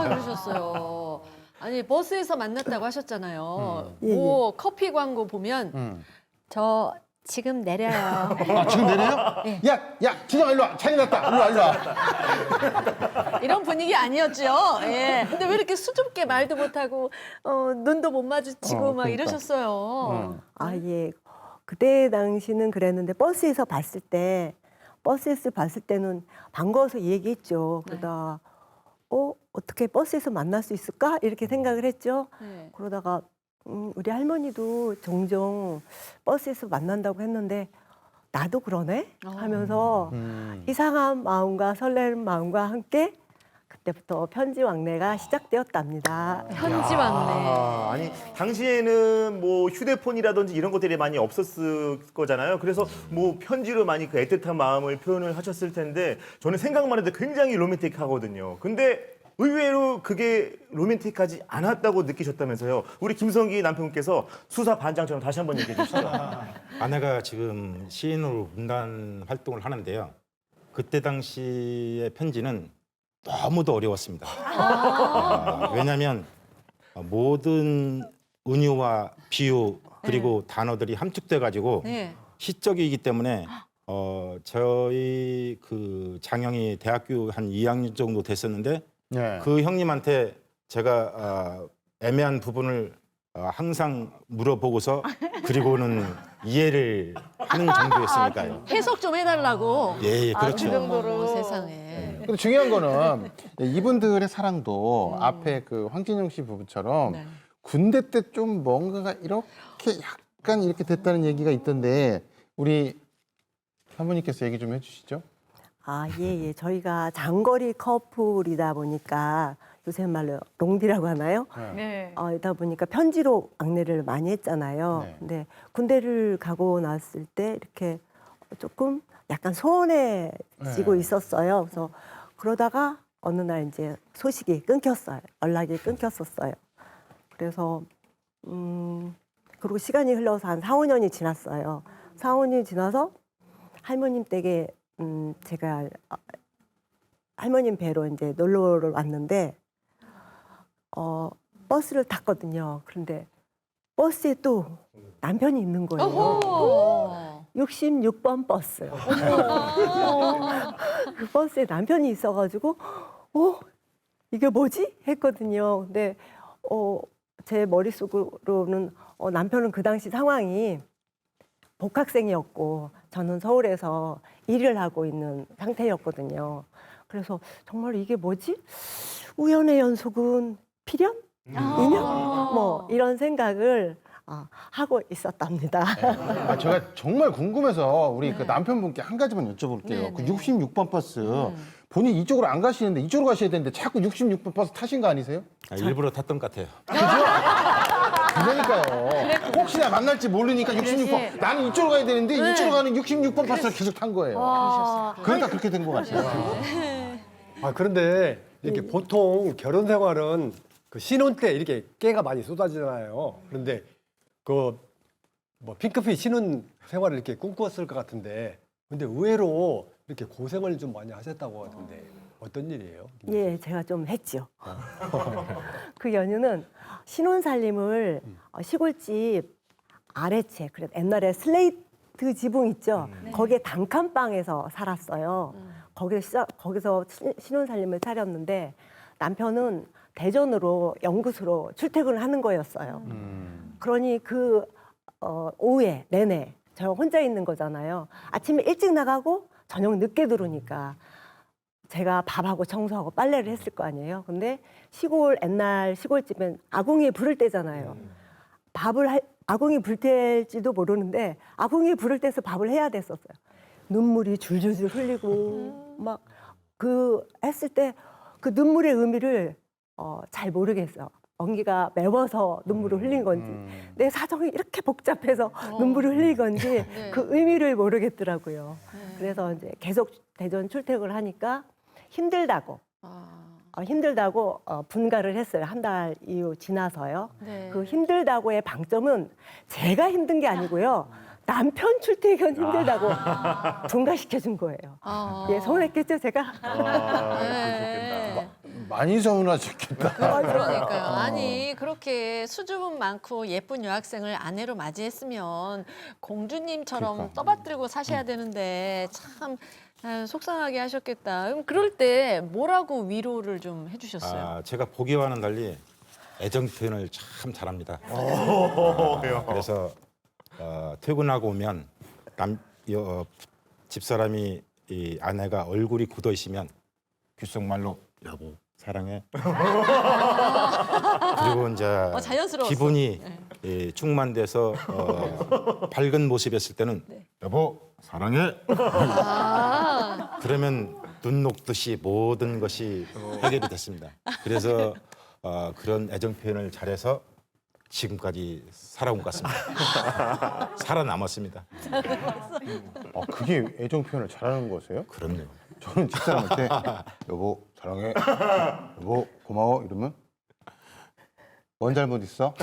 그러셨어요. 아니 버스에서 만났다고 하셨잖아요. 예, 뭐 커피 광고 보면 저 지금 내려요. 지금 내려요? 야, 진영 일로 와. 차이 났다. 일로 와. 이런 분위기 아니었죠. 예. 근데 왜 이렇게 수줍게 말도 못하고 눈도 못 마주치고 막 그러니까. 이러셨어요. 예. 그때 당시는 그랬는데 버스에서 봤을 때는 반가워서 얘기했죠. 그러다 어떻게 버스에서 만날 수 있을까? 이렇게 생각을 했죠. 네. 그러다가 우리 할머니도 종종 버스에서 만난다고 했는데 나도 그러네 하면서 이상한 마음과 설레는 마음과 함께 그때부터 편지 왕래가 시작되었답니다. 편지 왔네. 아니 당시에는 뭐 휴대폰이라든지 이런 것들이 많이 없었을 거잖아요. 그래서 뭐 편지로 많이 그 애틋한 마음을 표현을 하셨을 텐데 저는 생각만 해도 굉장히 로맨틱하거든요. 근데 의외로 그게 로맨틱하지 않았다고 느끼셨다면서요. 우리 김성기 남편분께서 수사 반장처럼 다시 한번 얘기해 주시죠. 아내가 지금 시인으로 문단 활동을 하는데요. 그때 당시의 편지는 너무도 어려웠습니다. 왜냐하면 모든 은유와 비유 그리고 단어들이 함축돼 가지고 네. 시적이기 때문에 저희 그 장형이 대학교 한 2학년 정도 됐었는데 네. 그 형님한테 제가 애매한 부분을 항상 물어보고서 그리고는 이해를 하는 정도였으니까요. 해석 좀 해달라고. 예, 그렇죠. 그 정도로. 어머, 세상에. 근데 중요한 거는 이분들의 사랑도 앞에 그 황진영 씨 부부처럼 네. 군대 때 좀 뭔가가 이렇게 약간 이렇게 됐다는 얘기가 있던데 우리 사모님께서 얘기 좀 해주시죠. 예. 저희가 장거리 커플이다 보니까 요새 말로 롱디라고 하나요? 네. 이다 보니까 편지로 왕래를 많이 했잖아요. 네. 근데 군대를 가고 났을 때 이렇게 조금 약간 소원해지고 네. 있었어요. 그래서 그러다가 어느 날 이제 소식이 끊겼어요. 연락이 끊겼었어요. 그래서 그리고 시간이 흘러서 한 4, 5년이 지났어요. 4, 5년이 지나서 할머님 댁에 제가 할머님 뵈러 이제 놀러를 왔는데 버스를 탔거든요. 그런데 버스에 또 남편이 있는 거예요. 어허. 66번 버스. 그 버스에 남편이 있어가지고 이게 뭐지? 했거든요. 근데 제 머릿속으로는 남편은 그 당시 상황이 복학생이었고 저는 서울에서 일을 하고 있는 상태였거든요. 그래서 정말 이게 뭐지? 우연의 연속은 필연? 인연? 뭐 이런 생각을 하고 있었답니다. 제가 정말 궁금해서 우리 그 남편분께 한 가지만 여쭤볼게요. 그 66번 버스 본인 이쪽으로 안 가시는데 이쪽으로 가셔야 되는데 자꾸 66번 버스 타신 거 아니세요? 일부러 탔던 것 같아요. 그러니까요. 혹시나 만날지 모르니까 66번 나는 이쪽으로 가야 되는데 이쪽으로 가는 66번 버스를 계속 탄 거예요. 그러니까 그렇게 된 것 같아요. 그런데 이렇게 보통 결혼 생활은 그 신혼 때 이렇게 깨가 많이 쏟아지잖아요. 그런데 그 뭐 핑크빛 신혼 생활을 이렇게 꿈꾸었을 것 같은데, 근데 의외로 이렇게 고생을 좀 많이 하셨다고 하던데 어떤 일이에요? 예, 제가 좀 했죠. 그 연유는 신혼살림을 시골집 아래채, 그래 옛날에 슬레이트 지붕 있죠. 거기에 단칸방에서 살았어요. 거기서 신혼살림을 차렸는데 남편은 대전으로 연구소로 출퇴근을 하는 거였어요. 그러니 그 오후에 내내 저 혼자 있는 거잖아요. 아침에 일찍 나가고 저녁 늦게 들어오니까 제가 밥하고 청소하고 빨래를 했을 거 아니에요. 근데 옛날 시골집엔 아궁이에 불을 때잖아요. 아궁이 불 때일지도 모르는데 아궁이 불을 때서 밥을 해야 됐었어요. 눈물이 줄줄줄 흘리고 막 했을 때 그 눈물의 의미를 잘 모르겠어. 언기가 매워서 눈물을 흘린 건지 내 사정이 이렇게 복잡해서 눈물을 흘린 건지 그 의미를 모르겠더라고요. 그래서 이제 계속 대전 출퇴근을 하니까 힘들다고 분가를 했어요. 한 달 이후 지나서요. 네. 그 힘들다고의 방점은 제가 힘든 게 아니고요. 남편 출퇴근 힘들다고 분가시켜준 거예요. 예, 서운했겠죠, 제가? 네. 많이 서운하셨겠다. 그러니까요. 아니 그렇게 수줍음 많고 예쁜 여학생을 아내로 맞이했으면 공주님처럼 떠받들고 사셔야 되는데 참 속상하게 하셨겠다. 그럼 그럴 때 뭐라고 위로를 좀 해주셨어요? 제가 보기와는 달리 애정 표현을 참 잘합니다. 그래서 퇴근하고 오면 집사람이 이 아내가 얼굴이 굳어 있으면 귓속말로 여보 사랑해. 그리고 이제 자연스러웠어. 기분이 충만돼서 밝은 모습이었을 때는 여보 사랑해. 그러면 눈 녹듯이 모든 것이 해결이 됐습니다. 그래서 그런 애정 표현을 잘해서 지금까지 살아온 것 같습니다. 살아남았습니다. 그게 애정 표현을 잘하는 거세요? 그럼요. 저는 집사람한테 여보 사랑해, 여보 고마워 이러면 뭔 잘못 있어?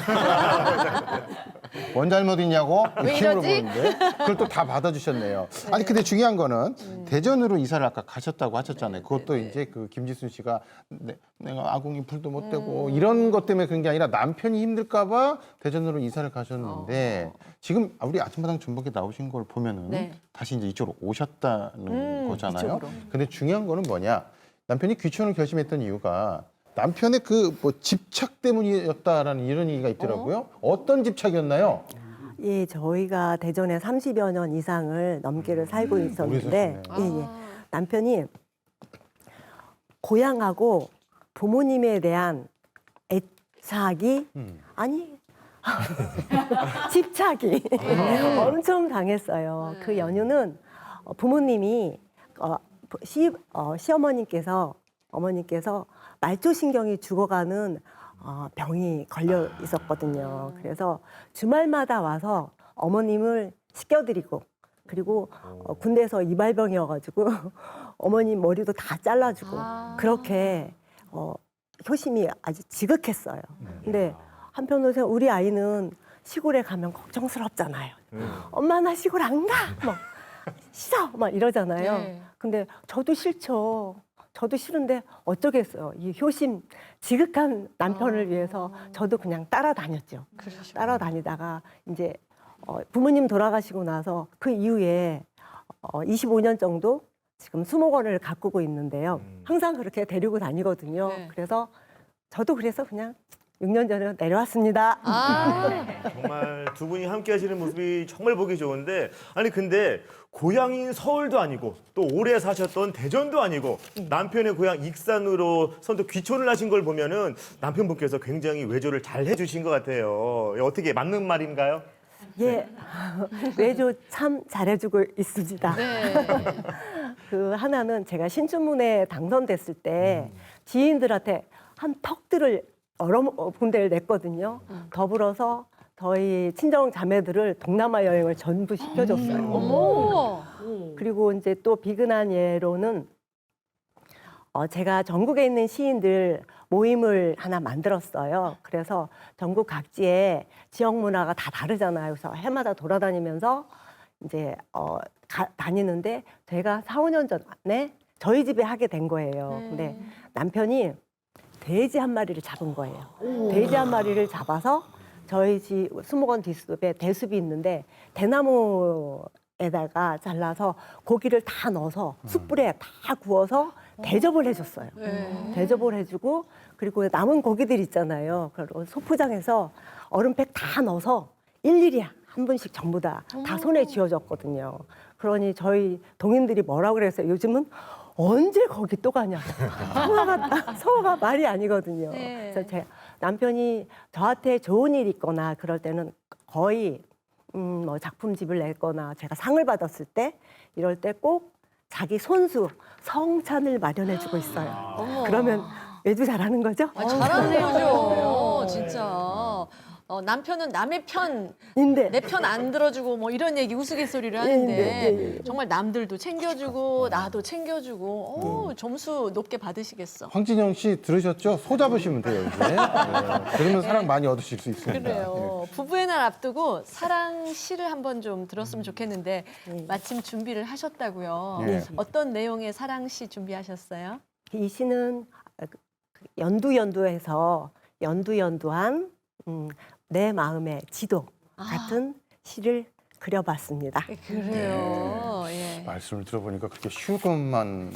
뭔 잘못 있냐고 왜 이렇게 이러지? 물어보는데 그걸 또 다 받아주셨네요. 아니 근데 중요한 거는 대전으로 이사를 아까 가셨다고 하셨잖아요. 그것도 이제 그 김지순 씨가 내가 아궁이 불도 못 대고 이런 것 때문에 그런 게 아니라 남편이 힘들까봐 대전으로 이사를 가셨는데 지금 우리 아침마당 전복에 나오신 걸 보면은 네. 다시 이제 이쪽으로 오셨다는 거잖아요. 이쪽으로. 근데 중요한 거는 뭐냐? 남편이 귀촌을 결심했던 이유가 남편의 그 뭐 집착 때문이었다라는 이런 얘기가 있더라고요. 어떤 집착이었나요? 예, 저희가 대전에 30여 년 이상을 넘게를 살고 있었는데 오래 예. 남편이 고향하고 부모님에 대한 애착이 아니 집착이 엄청 강했어요. 그 연유는 부모님이 시어머님께서 어머님께서 말초신경이 죽어가는 병이 걸려 있었거든요. 그래서 주말마다 와서 어머님을 씻겨드리고 그리고 군대에서 이발병이어가지고 어머님 머리도 다 잘라주고 그렇게 효심이 아주 지극했어요. 근데 한편으로 우리 아이는 시골에 가면 걱정스럽잖아요. 엄마 나 시골 안 가! 막 싫어! 막 이러잖아요. 네. 근데 저도 싫죠. 저도 싫은데 어쩌겠어요. 이 효심 지극한 남편을 위해서 저도 그냥 따라다녔죠. 따라다니다가 이제 부모님 돌아가시고 나서 그 이후에 25년 정도 지금 수목원을 가꾸고 있는데요. 항상 그렇게 데리고 다니거든요. 네. 그래서 저도 그래서 그냥 6년 전에 내려왔습니다. 정말 두 분이 함께 하시는 모습이 정말 보기 좋은데 아니 근데 고향인 서울도 아니고 또 오래 사셨던 대전도 아니고 남편의 고향 익산으로 선뜻 귀촌을 하신 걸 보면은 남편분께서 굉장히 외조를 잘 해주신 것 같아요. 어떻게 맞는 말인가요? 예, 외조 참 잘해주고 있습니다. 네. 그 하나는 제가 신춘문예에 당선됐을 때 지인들한테 한 턱들을 여러 군데를 냈거든요. 더불어서 저희 친정 자매들을 동남아 여행을 전부 시켜줬어요. 어머. 그리고 이제 또 비근한 예로는 제가 전국에 있는 시인들 모임을 하나 만들었어요. 그래서 전국 각지에 지역 문화가 다 다르잖아요. 그래서 해마다 돌아다니면서 이제 다니는데 제가 4, 5년 전에 저희 집에 하게 된 거예요. 근데 남편이 돼지 한 마리를 잡은 거예요. 돼지 한 마리를 잡아서 저희 집 수목원 뒷숲에 대숲이 있는데 대나무에다가 잘라서 고기를 다 넣어서 숯불에 다 구워서 대접을 해줬어요. 대접을 해주고 그리고 남은 고기들 있잖아요. 그걸 소포장해서 얼음팩 다 넣어서 일일이 한 분씩 전부 다 손에 쥐어줬거든요. 그러니 저희 동인들이 뭐라고 그랬어요. 요즘은 언제 거기 또 가냐고. 성화가 말이 아니거든요. 네. 그래서 제 남편이 저한테 좋은 일 있거나 그럴 때는 거의 뭐 작품집을 냈거나 제가 상을 받았을 때 이럴 때 꼭 자기 손수 성찬을 마련해주고 있어요. 어머. 그러면 외주 잘하는 거죠? 잘하네요, 진짜. 남편은 남의 편, 인데 내 편 안 들어주고 뭐 이런 얘기 우스갯소리를 하는데 정말 남들도 챙겨주고 나도 챙겨주고 점수 높게 받으시겠어. 황진영 씨 들으셨죠? 소 잡으시면 돼요 이제. 네. 그러면 사랑 많이 얻으실 수 있습니다. 그래요. 부부의 날 앞두고 사랑 시를 한번 좀 들었으면 좋겠는데 마침 준비를 하셨다고요. 네. 어떤 내용의 사랑 시 준비하셨어요? 이 시는 연두연두해서 연두연두한 내 마음의 지도 같은 시를 그려봤습니다. 그래요. 예. 말씀을 들어보니까 그렇게 쉬운 것만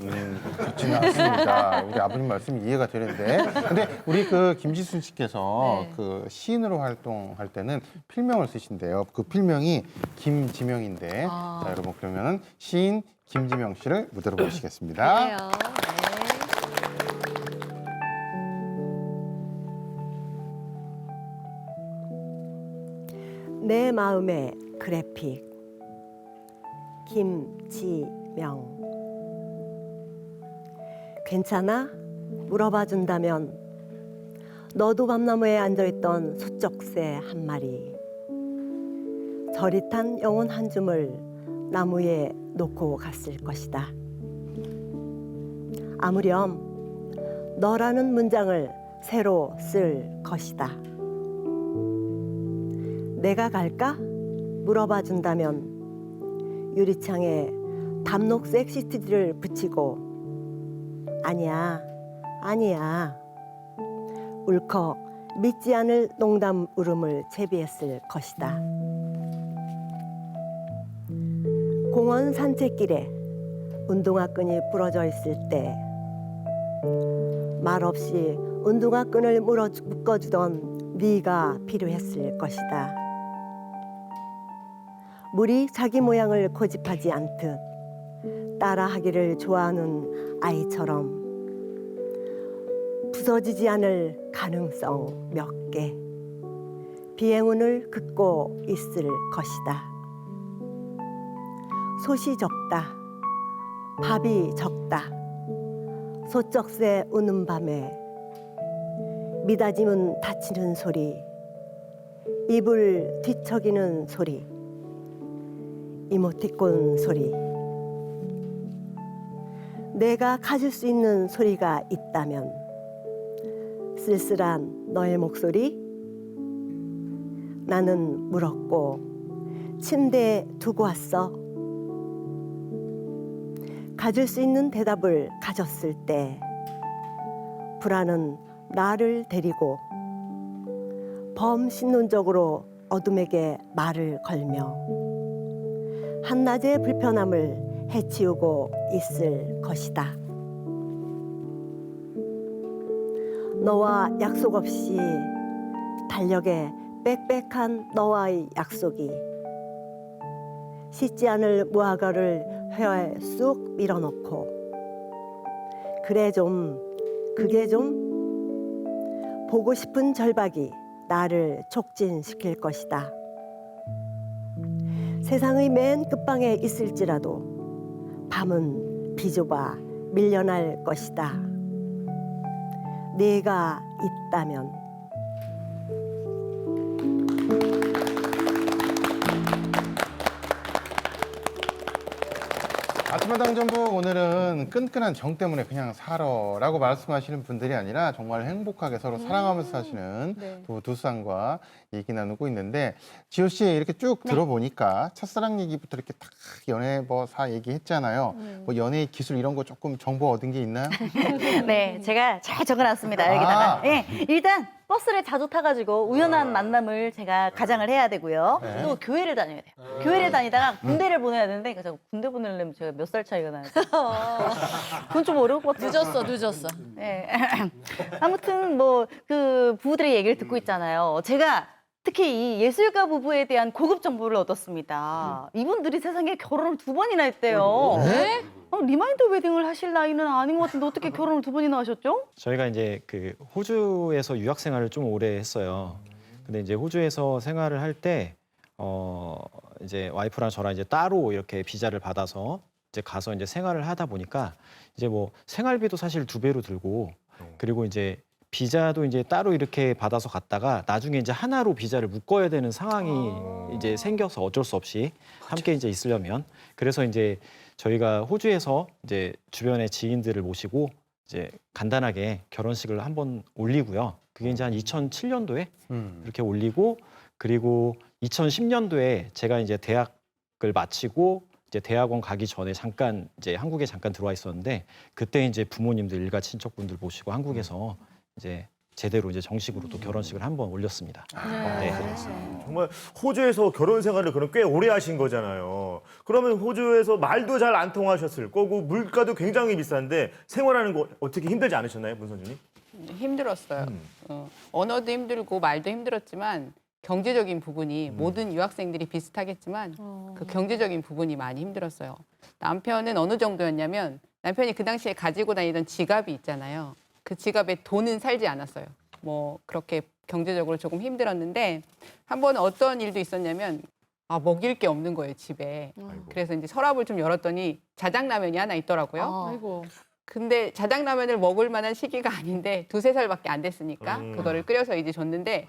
같지는 않습니다. 우리 아버님 말씀이 이해가 되는데. 근데 우리 그 김지순 씨께서 네. 그 시인으로 활동할 때는 필명을 쓰신대요. 그 필명이 김지명인데. 자, 여러분 그러면은 시인 김지명 씨를 무대로 모시겠습니다. 그래요. 네. 내 마음의 그래픽 김지명. 괜찮아? 물어봐 준다면 너도 밤나무에 앉아있던 소쩍새 한 마리, 저릿한 영혼 한 줌을 나무에 놓고 갔을 것이다. 아무렴 너라는 문장을 새로 쓸 것이다. 내가 갈까? 물어봐 준다면 유리창에 담록색 시트지를 붙이고 아니야, 아니야. 울컥 믿지 않을 농담 울음을 채비했을 것이다. 공원 산책길에 운동화 끈이 부러져 있을 때 말없이 운동화 끈을 묶어주던 네가 필요했을 것이다. 물이 자기 모양을 고집하지 않듯 따라하기를 좋아하는 아이처럼 부서지지 않을 가능성 몇 개, 비행운을 긋고 있을 것이다. 솥이 적다, 밥이 적다, 소쩍새 우는 밤에 미닫이문 닫히는 소리, 이불 뒤척이는 소리, 이모티콘 소리. 내가 가질 수 있는 소리가 있다면 쓸쓸한 너의 목소리? 나는 물었고 침대에 두고 왔어. 가질 수 있는 대답을 가졌을 때 불안은 나를 데리고 범신론적으로 어둠에게 말을 걸며 한낮의 불편함을 해치우고 있을 것이다. 너와 약속 없이 달력에 빽빽한 너와의 약속이 씻지 않을 무화과를 회화에 쑥 밀어넣고 그래 좀 그게 좀 보고 싶은 절박이 나를 촉진시킬 것이다. 세상의 맨 끝방에 있을지라도 밤은 비좁아 밀려날 것이다. 네가 있다면. 아침마당 전북 오늘은 끈끈한 정 때문에 그냥 살아라고 말씀하시는 분들이 아니라 정말 행복하게 서로 사랑하면서 사시는 네. 두 쌍과 얘기 나누고 있는데 지호 씨 이렇게 쭉 들어보니까 첫사랑 얘기부터 이렇게 딱 연애 뭐 사 얘기했잖아요. 뭐 연애 기술 이런 거 조금 정보 얻은 게 있나요? 네, 제가 잘 적어놨습니다. 여기다가. 예, 일단 버스를 자주 타가지고 우연한 만남을 제가 가장을 해야 되고요. 네. 또 교회를 다녀야 돼요. 교회를 다니다가 군대를 보내야 되는데 제가 군대 보내려면 제가 몇 살 차이가 나요? 그건 좀 어려울 것 같아요. 늦었어. 네. 아무튼 뭐 그 부부들의 얘기를 듣고 있잖아요. 제가 특히 이 예술가 부부에 대한 고급 정보를 얻었습니다. 이분들이 세상에 결혼을 2번이나 했대요. 네? 리마인드 웨딩을 하실 나이는 아닌 것 같은데 어떻게 결혼을 2번이나 하셨죠? 저희가 이제 그 호주에서 유학 생활을 좀 오래 했어요. 근데 이제 호주에서 생활을 할 때 이제 와이프랑 저랑 이제 따로 이렇게 비자를 받아서 이제 가서 이제 생활을 하다 보니까 이제 뭐 생활비도 사실 2배로 들고 그리고 이제 비자도 이제 따로 이렇게 받아서 갔다가 나중에 이제 하나로 비자를 묶어야 되는 상황이 이제 생겨서 어쩔 수 없이 함께 이제 있으려면 그래서 이제 저희가 호주에서 이제 주변의 지인들을 모시고 이제 간단하게 결혼식을 한번 올리고요. 그게 이제 한 2007년도에 이렇게 올리고 그리고 2010년도에 제가 이제 대학을 마치고 이제 대학원 가기 전에 잠깐 이제 한국에 잠깐 들어와 있었는데 그때 이제 부모님들 일가 친척분들 모시고 한국에서 이제 제대로 이제 정식으로 또 결혼식을 한번 올렸습니다. 네. 정말 호주에서 결혼 생활을 그럼 꽤 오래 하신 거잖아요. 그러면 호주에서 말도 잘 안 통하셨을 거고 물가도 굉장히 비싼데 생활하는 거 어떻게 힘들지 않으셨나요, 문선주님? 힘들었어요. 언어도 힘들고 말도 힘들었지만 경제적인 부분이 모든 유학생들이 비슷하겠지만 그 경제적인 부분이 많이 힘들었어요. 남편은 어느 정도였냐면 남편이 그 당시에 가지고 다니던 지갑이 있잖아요. 그 지갑에 돈은 살지 않았어요. 뭐 그렇게 경제적으로 조금 힘들었는데 한 번은 어떤 일도 있었냐면 먹일 게 없는 거예요, 집에. 그래서 이제 서랍을 좀 열었더니 자장라면이 하나 있더라고요. 아이고. 근데 자장라면을 먹을 만한 시기가 아닌데 2~3살밖에 안 됐으니까 그거를 끓여서 이제 줬는데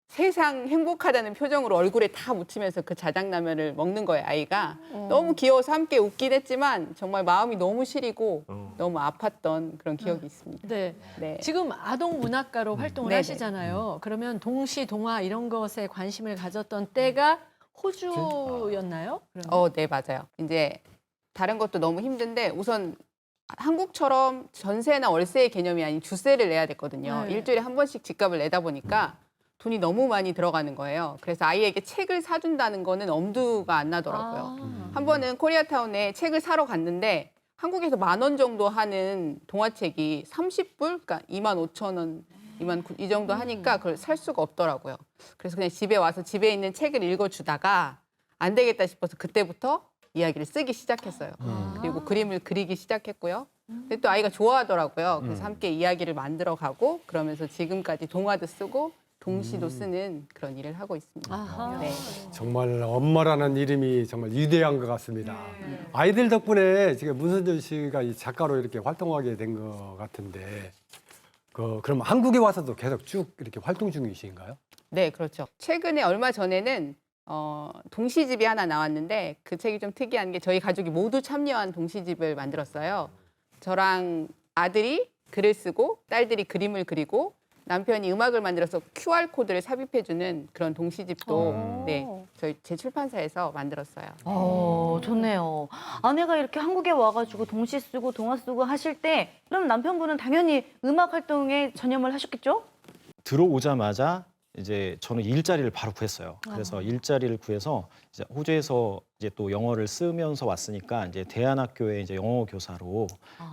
세상 행복하다는 표정으로 얼굴에 다 묻히면서 그 자장라면을 먹는 거예요, 아이가. 너무 귀여워서 함께 웃긴 했지만 정말 마음이 너무 시리고 너무 아팠던 그런 기억이 있습니다. 네. 네. 지금 아동 문학가로 활동을 네네. 하시잖아요. 그러면 동시, 동화 이런 것에 관심을 가졌던 때가 호주였나요? 그러면? 네, 맞아요. 이제 다른 것도 너무 힘든데 우선 한국처럼 전세나 월세의 개념이 아닌 주세를 내야 됐거든요. 네. 일주일에 한 번씩 집값을 내다 보니까 돈이 너무 많이 들어가는 거예요. 그래서 아이에게 책을 사준다는 거는 엄두가 안 나더라고요. 한 번은 코리아타운에 책을 사러 갔는데 한국에서 10,000원 정도 하는 동화책이 30불, 그러니까 25,000원, 29,000원 이 정도 하니까 그걸 살 수가 없더라고요. 그래서 그냥 집에 와서 집에 있는 책을 읽어주다가 안 되겠다 싶어서 그때부터 이야기를 쓰기 시작했어요. 그리고 그림을 그리기 시작했고요. 근데 또 아이가 좋아하더라고요. 그래서 함께 이야기를 만들어가고 그러면서 지금까지 동화도 쓰고 동시도 쓰는 그런 일을 하고 있습니다. 아하. 네. 정말 엄마라는 이름이 정말 위대한 것 같습니다. 아이들 덕분에 지금 문선준 씨가 이 작가로 이렇게 활동하게 된 것 같은데, 그럼 한국에 와서도 계속 쭉 이렇게 활동 중이신가요? 네, 그렇죠. 최근에 얼마 전에는 동시집이 하나 나왔는데 그 책이 좀 특이한 게 저희 가족이 모두 참여한 동시집을 만들었어요. 저랑 아들이 글을 쓰고 딸들이 그림을 그리고 남편이 음악을 만들어서 QR코드를 삽입해주는 그런 동시집도 네, 저희 제 출판사에서 만들었어요. 좋네요. 아내가 이렇게 한국에 와가지고 동시 쓰고 동화 쓰고 하실 때 그럼 남편분은 당연히 음악 활동에 전념을 하셨겠죠? 들어오자마자 이제 저는 일자리를 바로 구했어요. 그래서 일자리를 구해서 이제 호주에서 이제 또 영어를 쓰면서 왔으니까 이제 대안학교에 이제 영어 교사로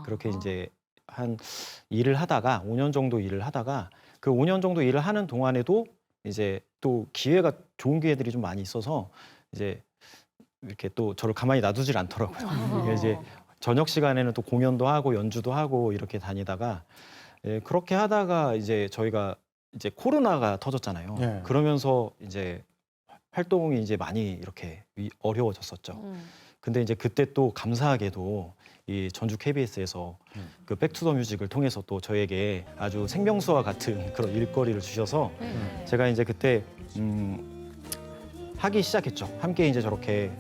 그렇게 이제 한 일을 하다가 5년 정도 일을 하다가 그 5년 정도 일을 하는 동안에도 이제 또 기회가 좋은 기회들이 좀 많이 있어서 이제 이렇게 또 저를 가만히 놔두질 않더라고요. 이게 이제 저녁 시간에는 또 공연도 하고 연주도 하고 이렇게 다니다가 그렇게 하다가 이제 저희가 이제 코로나가 터졌잖아요. 네. 그러면서 이제 활동이 이제 많이 이렇게 어려워졌었죠. 근데 이제 그때 또 감사하게도 이 전주 KBS에서 그 백투더뮤직을 통해서 또 저에게 아주 생명수와 같은 그런 일거리를 주셔서 제가 이제 그때 하기 시작했죠. 함께 이제 저렇게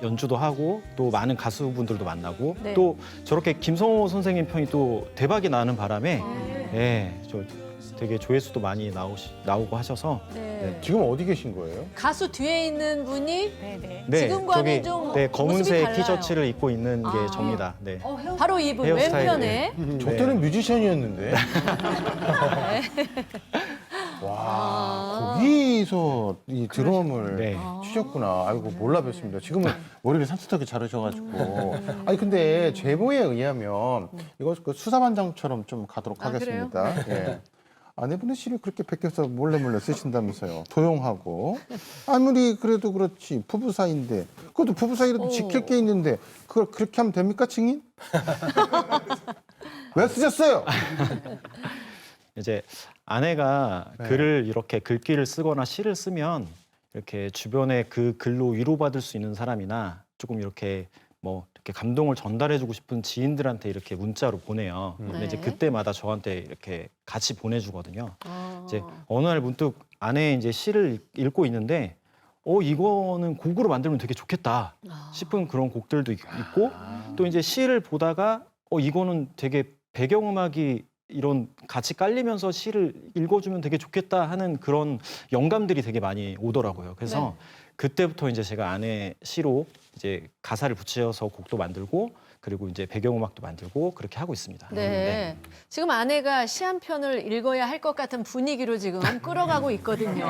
연주도 하고 또 많은 가수분들도 만나고 네. 또 저렇게 김성호 선생님 편이 또 대박이 나는 바람에 저 되게 조회수도 많이 나오고 하셔서 네. 지금 어디 계신 거예요? 가수 뒤에 있는 분이 네네. 네, 지금과는 저기, 좀 네, 모습이 검은색 달라요. 티셔츠를 입고 있는 게 아. 접니다. 네. 바로 이분 헤어스타일이. 왼편에 저 때는 뮤지션이었는데. 아. 와, 거기서 이 드럼을 네. 치셨구나. 아이고, 몰라 뵀습니다. 지금은 머리를 산뜻하게 자르셔가지고. 아니, 근데 제보에 의하면 이거 그 수사반장처럼 좀 가도록 아, 그래요? 하겠습니다. 예. 아내분의 시를 그렇게 베껴서 몰래 쓰신다면서요. 도용하고. 아무리 그래도 그렇지. 부부 사이인데. 그것도 부부 사이라도 지킬 게 있는데 그걸 그렇게 하면 됩니까, 증인? 왜 쓰셨어요? 이제 아내가 네. 글을 이렇게 글귀를 쓰거나 시를 쓰면 이렇게 주변에 그 글로 위로받을 수 있는 사람이나 조금 이렇게 뭐 이렇게 감동을 전달해주고 싶은 지인들한테 이렇게 문자로 보내요. 근데 이제 네. 그때마다 저한테 이렇게 같이 보내주거든요. 아. 이제 어느 날 문득 아내 이제 시를 읽고 있는데 이거는 곡으로 만들면 되게 좋겠다 싶은 그런 곡들도 있고 또 이제 시를 보다가 이거는 되게 배경음악이 이런 같이 깔리면서 시를 읽어주면 되게 좋겠다 하는 그런 영감들이 되게 많이 오더라고요. 그래서 그때부터 이제 제가 아내 시로 이제 가사를 붙여서 곡도 만들고 그리고 이제 배경음악도 만들고 그렇게 하고 있습니다. 네. 지금 아내가 시 한 편을 읽어야 할 것 같은 분위기로 지금 끌어가고 있거든요.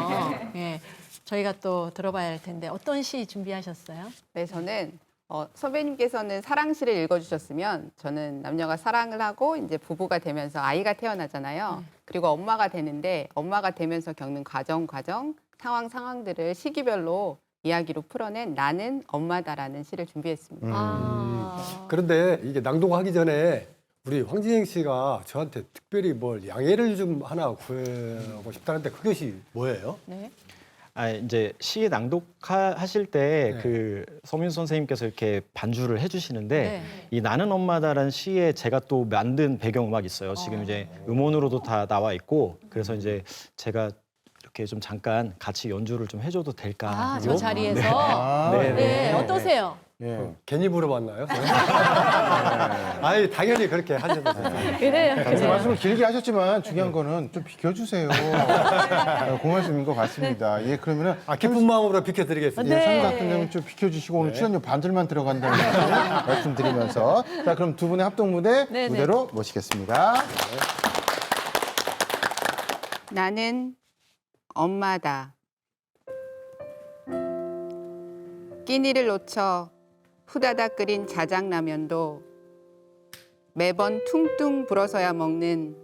예. 저희가 또 들어봐야 할 텐데 어떤 시 준비하셨어요? 네, 저는 선배님께서는 사랑시를 읽어주셨으면 저는 남녀가 사랑을 하고 이제 부부가 되면서 아이가 태어나잖아요. 그리고 엄마가 되는데 엄마가 되면서 겪는 과정, 상황들을 시기별로 이야기로 풀어낸 나는 엄마다라는 시를 준비했습니다. 아. 그런데 이게 낭독하기 전에 우리 황진영 씨가 저한테 특별히 뭘 양해를 좀 하나 구하고 싶다는데 그것이 뭐예요? 이제 시 낭독하실 때 네. 그 서민수 선생님께서 이렇게 반주를 해주시는데 네. 이 나는 엄마다라는 시에 제가 또 만든 배경음악이 있어요. 지금 이제 음원으로도 다 나와 있고 그래서 이제 제가 이렇게 좀 잠깐 같이 연주를 좀 해줘도 될까? 아, 저 자리에서. 네, 네, 어떠세요? 예. 괜히 물어봤나요? 아니 당연히 그렇게 하셔도 돼요. 그래요. 그 말씀을 길게 하셨지만 중요한 거는 좀 비켜주세요. 그 말씀인 것 같습니다. 예, 그러면은 기쁜 마음으로 비켜드리겠습니다. 예, 선 같은 경우는 좀 비켜주시고 오늘 출연료 반절만 들어간다는 말씀 말씀드리면서 자 그럼 두 분의 합동 무대 네. 무대로 모시겠습니다. 나는 엄마다. 끼니를 놓쳐 후다닥 끓인 자장라면도 매번 퉁퉁 불어서야 먹는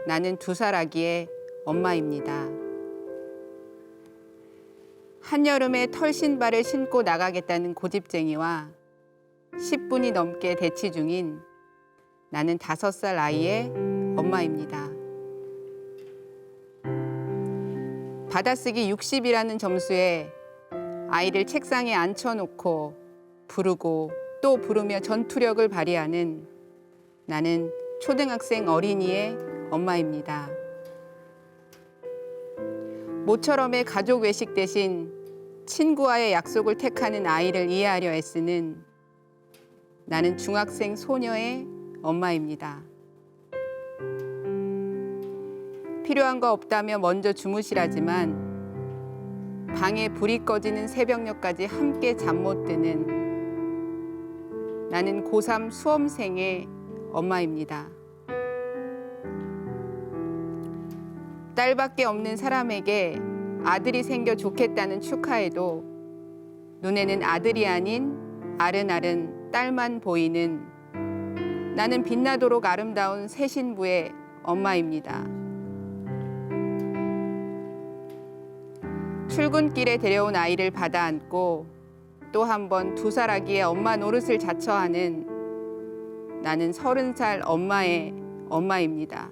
나는 2살 엄마입니다. 한여름에 털신발을 신고 나가겠다는 고집쟁이와 10분이 넘게 대치 중인 나는 5살 아이의 엄마입니다. 받아쓰기 60이라는 점수에 아이를 책상에 앉혀놓고 부르고 또 부르며 전투력을 발휘하는 나는 초등학생 어린이의 엄마입니다. 모처럼의 가족 외식 대신 친구와의 약속을 택하는 아이를 이해하려 애쓰는 나는 중학생 소녀의 엄마입니다. 필요한 거 없다며 먼저 주무시라지만 방에 불이 꺼지는 새벽녘까지 함께 잠 못 드는 나는 고3 수험생의 엄마입니다. 딸밖에 없는 사람에게 아들이 생겨 좋겠다는 축하에도 눈에는 아들이 아닌 아른아른 딸만 보이는 나는 빛나도록 아름다운 새 신부의 엄마입니다. 출근길에 데려온 아이를 받아 안고 또 한 번 2살 아기의 엄마 노릇을 자처하는 나는 30살 엄마의 엄마입니다.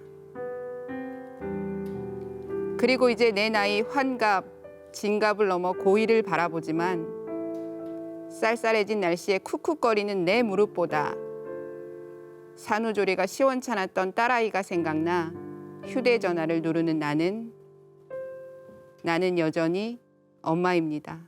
그리고 이제 내 나이 환갑, 진갑을 넘어 고1을 바라보지만 쌀쌀해진 날씨에 쿡쿡거리는 내 무릎보다 산후조리가 시원찮았던 딸아이가 생각나 휴대전화를 누르는 나는 여전히 엄마입니다.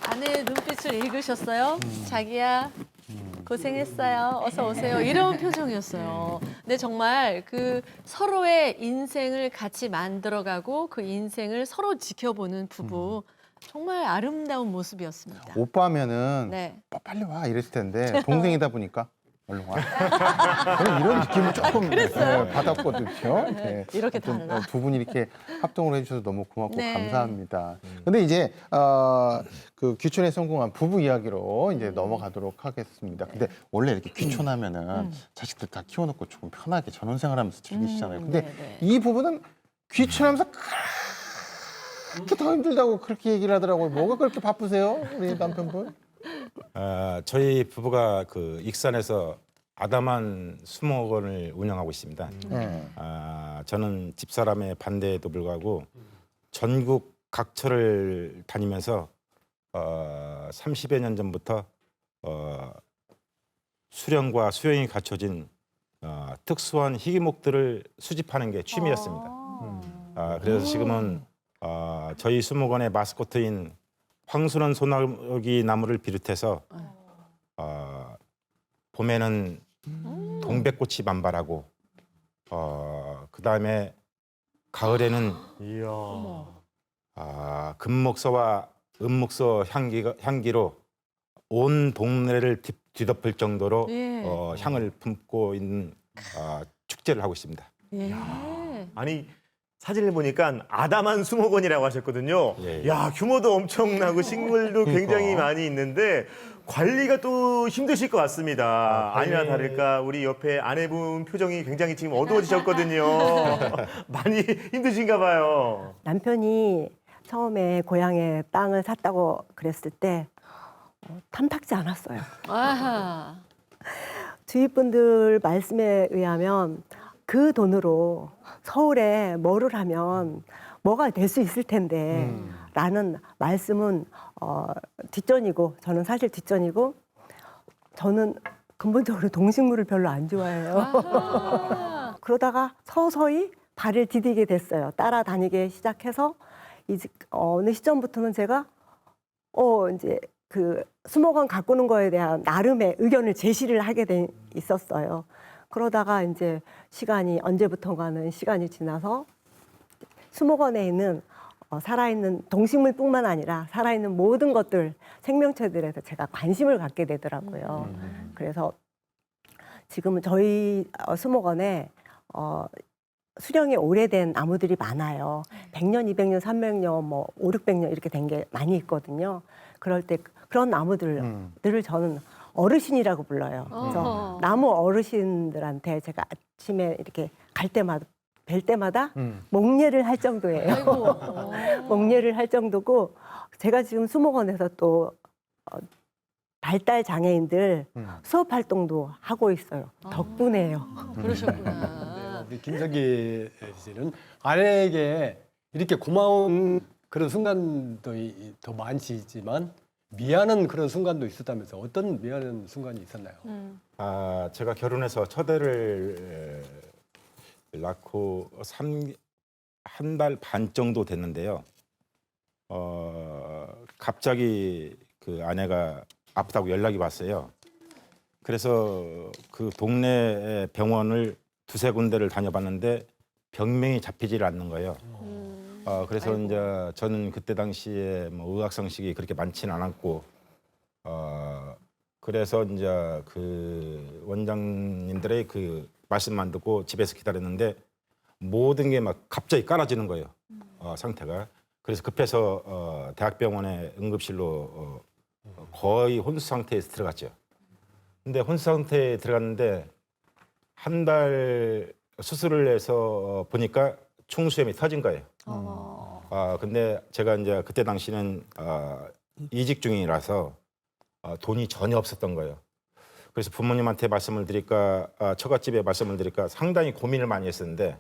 아내의 눈빛을 읽으셨어요? 자기야 고생했어요. 어서 오세요. 이런 표정이었어요. 근데 정말 그 서로의 인생을 같이 만들어가고 그 인생을 서로 지켜보는 부부 정말 아름다운 모습이었습니다. 오빠면은 네. 빨리 와 이랬을 텐데 동생이다 보니까 얼른 와. 저는 이런 느낌을 조금 받았거든요. 네. 이렇게 아무튼, 달라. 두 분이 이렇게 합동을 해주셔서 너무 고맙고 네. 감사합니다. 근데 이제 그 귀촌에 성공한 부부 이야기로 이제 넘어가도록 하겠습니다. 근데 원래 이렇게 귀촌하면은 자식들 다 키워놓고 조금 편하게 전원생활하면서 즐기시잖아요. 근데 네. 이 부부는 귀촌하면서 그렇게 더 힘들다고 그렇게 얘기를 하더라고요. 뭐가 그렇게 바쁘세요, 우리 남편분? 저희 부부가 그 익산에서 아담한 수목원을 운영하고 있습니다. 저는 집사람의 반대에도 불구하고 전국 각처를 다니면서 30여 년 전부터 수령과 수용이 갖춰진 특수한 희귀목들을 수집하는 게 취미였습니다. 그래서 지금은 저희 수목원의 마스코트인 황순원 소나기 나무를 비롯해서 봄에는 동백꽃이 만발하고 그다음에 가을에는 금목서와 은목서 향기로 온 동네를 뒤덮을 정도로 예. 향을 품고 있는 축제를 하고 있습니다. 예. 아니 사진을 보니까 아담한 수목원이라고 하셨거든요. 예, 예. 야 규모도 엄청나고 식물도 굉장히 많이 있는데 관리가 또 힘드실 것 같습니다. 관리. 아니나 다를까 우리 옆에 아내분 표정이 굉장히 지금 어두워지셨거든요. 많이 힘드신가 봐요. 남편이 처음에 고향에 땅을 샀다고 그랬을 때 탐탁지 않았어요. 아하. 주위 분들 말씀에 의하면 그 돈으로 서울에 뭐를 하면 뭐가 될 수 있을 텐데 라는 말씀은 뒷전이고 저는 사실 뒷전이고 저는 근본적으로 동식물을 별로 안 좋아해요. 아하. 그러다가 서서히 발을 디디게 됐어요. 따라다니게 시작해서 이제 어느 시점부터는 제가 이제 그 수목원 가꾸는 거에 대한 나름의 의견을 제시를 하게 돼 있었어요. 그러다가 이제 시간이 언제부턴가는 시간이 지나서 수목원에 있는 살아있는 동식물뿐만 아니라 살아있는 모든 것들, 생명체들에 제가 관심을 갖게 되더라고요. 그래서 지금은 저희 수목원에 수령이 오래된 나무들이 많아요. 100년, 200년, 300년, 뭐 5, 600년 이렇게 된 게 많이 있거든요. 그럴 때 그런 나무들을 저는 어르신이라고 불러요. 그래서 어허. 나무 어르신들한테 제가 아침에 이렇게 뵐 때마다 목례를 할 정도예요. 아이고. 목례를 할 정도고 제가 지금 수목원에서 또 발달 장애인들 수업 활동도 하고 있어요. 덕분에요. 그러셨구나. 우리 김석기 씨는 아내에게 이렇게 고마운 그런 순간도 더 많지만 미안한 그런 순간도 있었다면서 어떤 미안한 순간이 있었나요? 제가 결혼해서 첫 애를 낳고 한 달 반 정도 됐는데요. 갑자기 그 아내가 아프다고 연락이 왔어요. 그래서 그 동네 병원을 두세 군데를 다녀봤는데 병명이 잡히질 않는 거예요. 그래서 아이고. 이제 저는 그때 당시에 뭐 의학 상식이 그렇게 많지는 않았고, 그래서 이제 그 원장님들의 그 말씀만 듣고 집에서 기다렸는데 모든 게 막 갑자기 깔아지는 거예요. 상태가. 그래서 급해서 대학병원의 응급실로 거의 혼수 상태에서 들어갔죠. 근데 혼수 상태에 들어갔는데 한 달 수술을 해서 보니까 충수염이 터진 거예요. 근데 제가 이제 그때 당시는 이직 중이라서 돈이 전혀 없었던 거예요. 그래서 부모님한테 말씀을 드릴까, 처갓집에 말씀을 드릴까 상당히 고민을 많이 했었는데,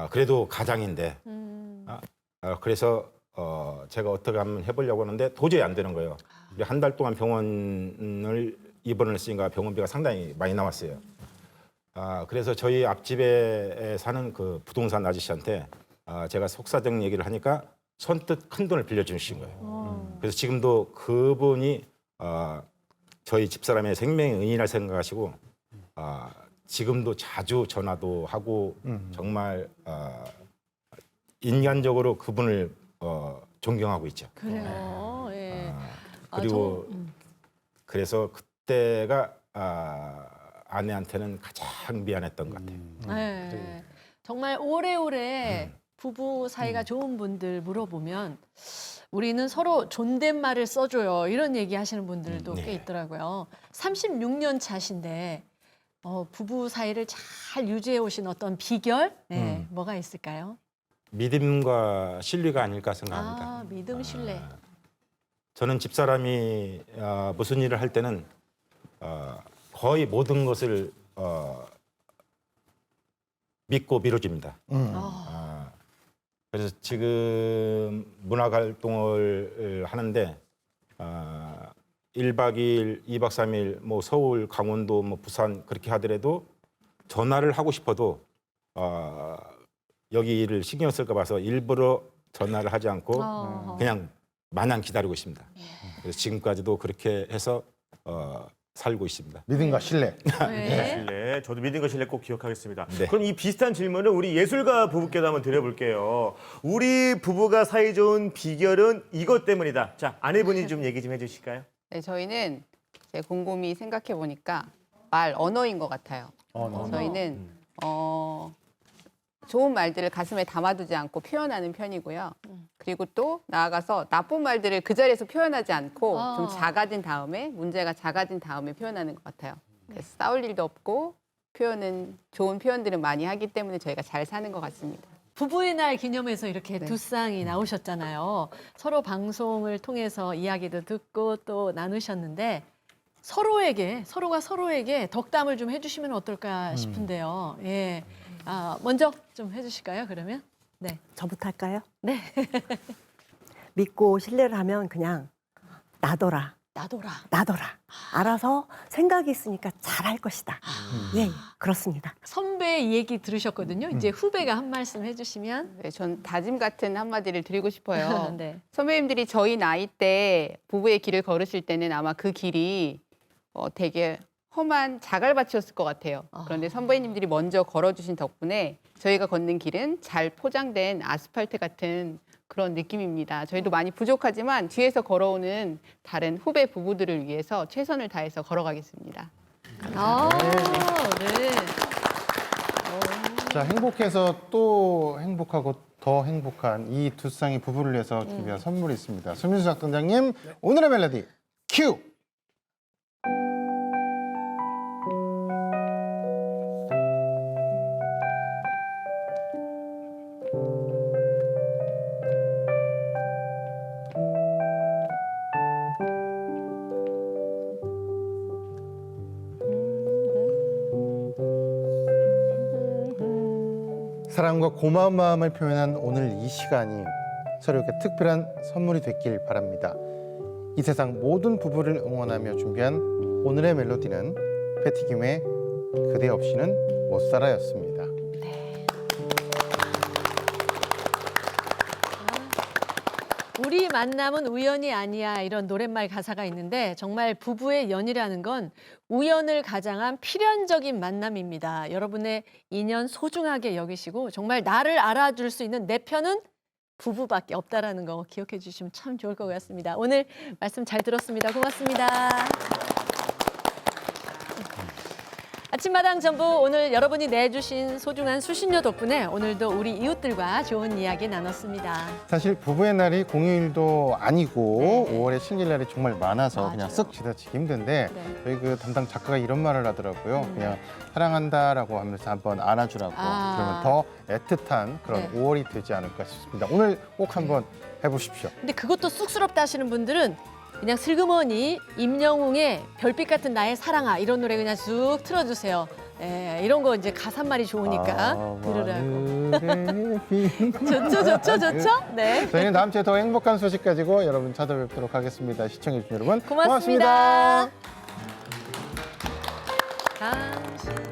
그래도 가장인데, 그래서 제가 어떻게 하면 해보려고 하는데 도저히 안 되는 거예요. 한 달 동안 병원을 입원을 했으니까 병원비가 상당히 많이 나왔어요. 그래서 저희 앞집에 사는 그 부동산 아저씨한테 제가 속사정 얘기를 하니까 선뜻 큰 돈을 빌려주신 거예요. 그래서 지금도 그분이 저희 집사람의 생명의 은인이라 생각하시고 지금도 자주 전화도 하고 정말 인간적으로 그분을 존경하고 있죠. 그래요. 예. 그리고 그래서 그때가 아내한테는 가장 미안했던 것 같아요. 네. 정말 오래오래 부부 사이가 좋은 분들 물어보면 우리는 서로 존댓말을 써줘요. 이런 얘기 하시는 분들도 꽤 있더라고요. 36년 차신데 부부 사이를 잘 유지해 오신 어떤 비결? 네, 뭐가 있을까요? 믿음과 신뢰가 아닐까 생각합니다. 믿음, 신뢰. 저는 집사람이 무슨 일을 할 때는 거의 모든 것을 믿고 밀어줍니다. 그래서 지금 문학 활동을 하는데 1박 2일, 2박 3일 뭐 서울, 강원도, 뭐 부산 그렇게 하더라도 전화를 하고 싶어도 여기 일을 신경 쓸까 봐서 일부러 전화를 하지 않고 그냥 마냥 기다리고 있습니다. 그래서 지금까지도 그렇게 해서 살고 있습니다. 믿음과 신뢰. 네. 신뢰. 저도 믿은 거 신뢰 꼭 기억하겠습니다. 네. 그럼 이 비슷한 질문을 우리 예술가 부부께도 한번 드려볼게요. 우리 부부가 사이 좋은 비결은 이것 때문이다. 자, 아내분이 좀 얘기 좀 해주실까요? 네, 저희는 제 곰곰이 생각해 보니까 말 언어인 것 같아요. 저희는 좋은 말들을 가슴에 담아두지 않고 표현하는 편이고요. 그리고 또 나아가서 나쁜 말들을 그 자리에서 표현하지 않고 좀 작아진 다음에 문제가 작아진 다음에 표현하는 것 같아요. 그래서 싸울 일도 없고 표현은 좋은 표현들을 많이 하기 때문에 저희가 잘 사는 것 같습니다. 부부의 날 기념해서 이렇게 네. 두 쌍이 나오셨잖아요. 서로 방송을 통해서 이야기도 듣고 또 나누셨는데 서로가 서로에게 덕담을 좀 해주시면 어떨까 싶은데요. 예, 먼저 좀 해주실까요? 그러면 네. 저부터 할까요? 네. 믿고 신뢰를 하면 그냥 놔둬라. 나더라. 알아서 생각이 있으니까 잘할 것이다. 예, 그렇습니다. 선배의 얘기 들으셨거든요. 이제 후배가 한 말씀 해주시면. 네, 전 다짐 같은 한마디를 드리고 싶어요. 네. 선배님들이 저희 나이 때 부부의 길을 걸으실 때는 아마 그 길이 되게 험한 자갈밭이었을 것 같아요. 그런데 선배님들이 먼저 걸어주신 덕분에 저희가 걷는 길은 잘 포장된 아스팔트 같은 그런 느낌입니다. 저희도 많이 부족하지만 뒤에서 걸어오는 다른 후배 부부들을 위해서 최선을 다해서 걸어가겠습니다. 네. 자, 행복해서 또 행복하고 더 행복한 이 두 쌍의 부부를 위해서 준비한 선물이 있습니다. 손민수 작전장님, 오늘의 멜로디 큐! 사랑과 고마운 마음을 표현한 오늘 이 시간이 서로에게 특별한 선물이 됐길 바랍니다. 이 세상 모든 부부를 응원하며 준비한 오늘의 멜로디는 패티김의 그대 없이는 못 살아였습니다. 우리 만남은 우연이 아니야 이런 노랫말 가사가 있는데 정말 부부의 연이라는 건 우연을 가장한 필연적인 만남입니다. 여러분의 인연 소중하게 여기시고 정말 나를 알아줄 수 있는 내 편은 부부밖에 없다라는 거 기억해 주시면 참 좋을 것 같습니다. 오늘 말씀 잘 들었습니다. 고맙습니다. 아침마당 전부 오늘 여러분이 내주신 소중한 수신료 덕분에 오늘도 우리 이웃들과 좋은 이야기 나눴습니다. 사실 부부의 날이 공휴일도 아니고 네. 5월에 신길날이 정말 많아서 맞아요. 그냥 쓱 지나치기 힘든데 네. 저희 그 담당 작가가 이런 말을 하더라고요. 그냥 사랑한다라고 하면서 한번 안아주라고 그러면 더 애틋한 그런 네. 5월이 되지 않을까 싶습니다. 오늘 꼭 한번 해보십시오. 근데 그것도 쑥스럽다 하시는 분들은 그냥 슬그머니 임영웅의 별빛 같은 나의 사랑아 이런 노래 그냥 쭉 틀어주세요. 예, 이런 거 이제 가사말이 좋으니까 들으라고. 좋죠? 네. 저희는 다음 주에 더 행복한 소식 가지고 여러분 찾아뵙도록 하겠습니다. 시청해주신 여러분 고맙습니다. 고맙습니다.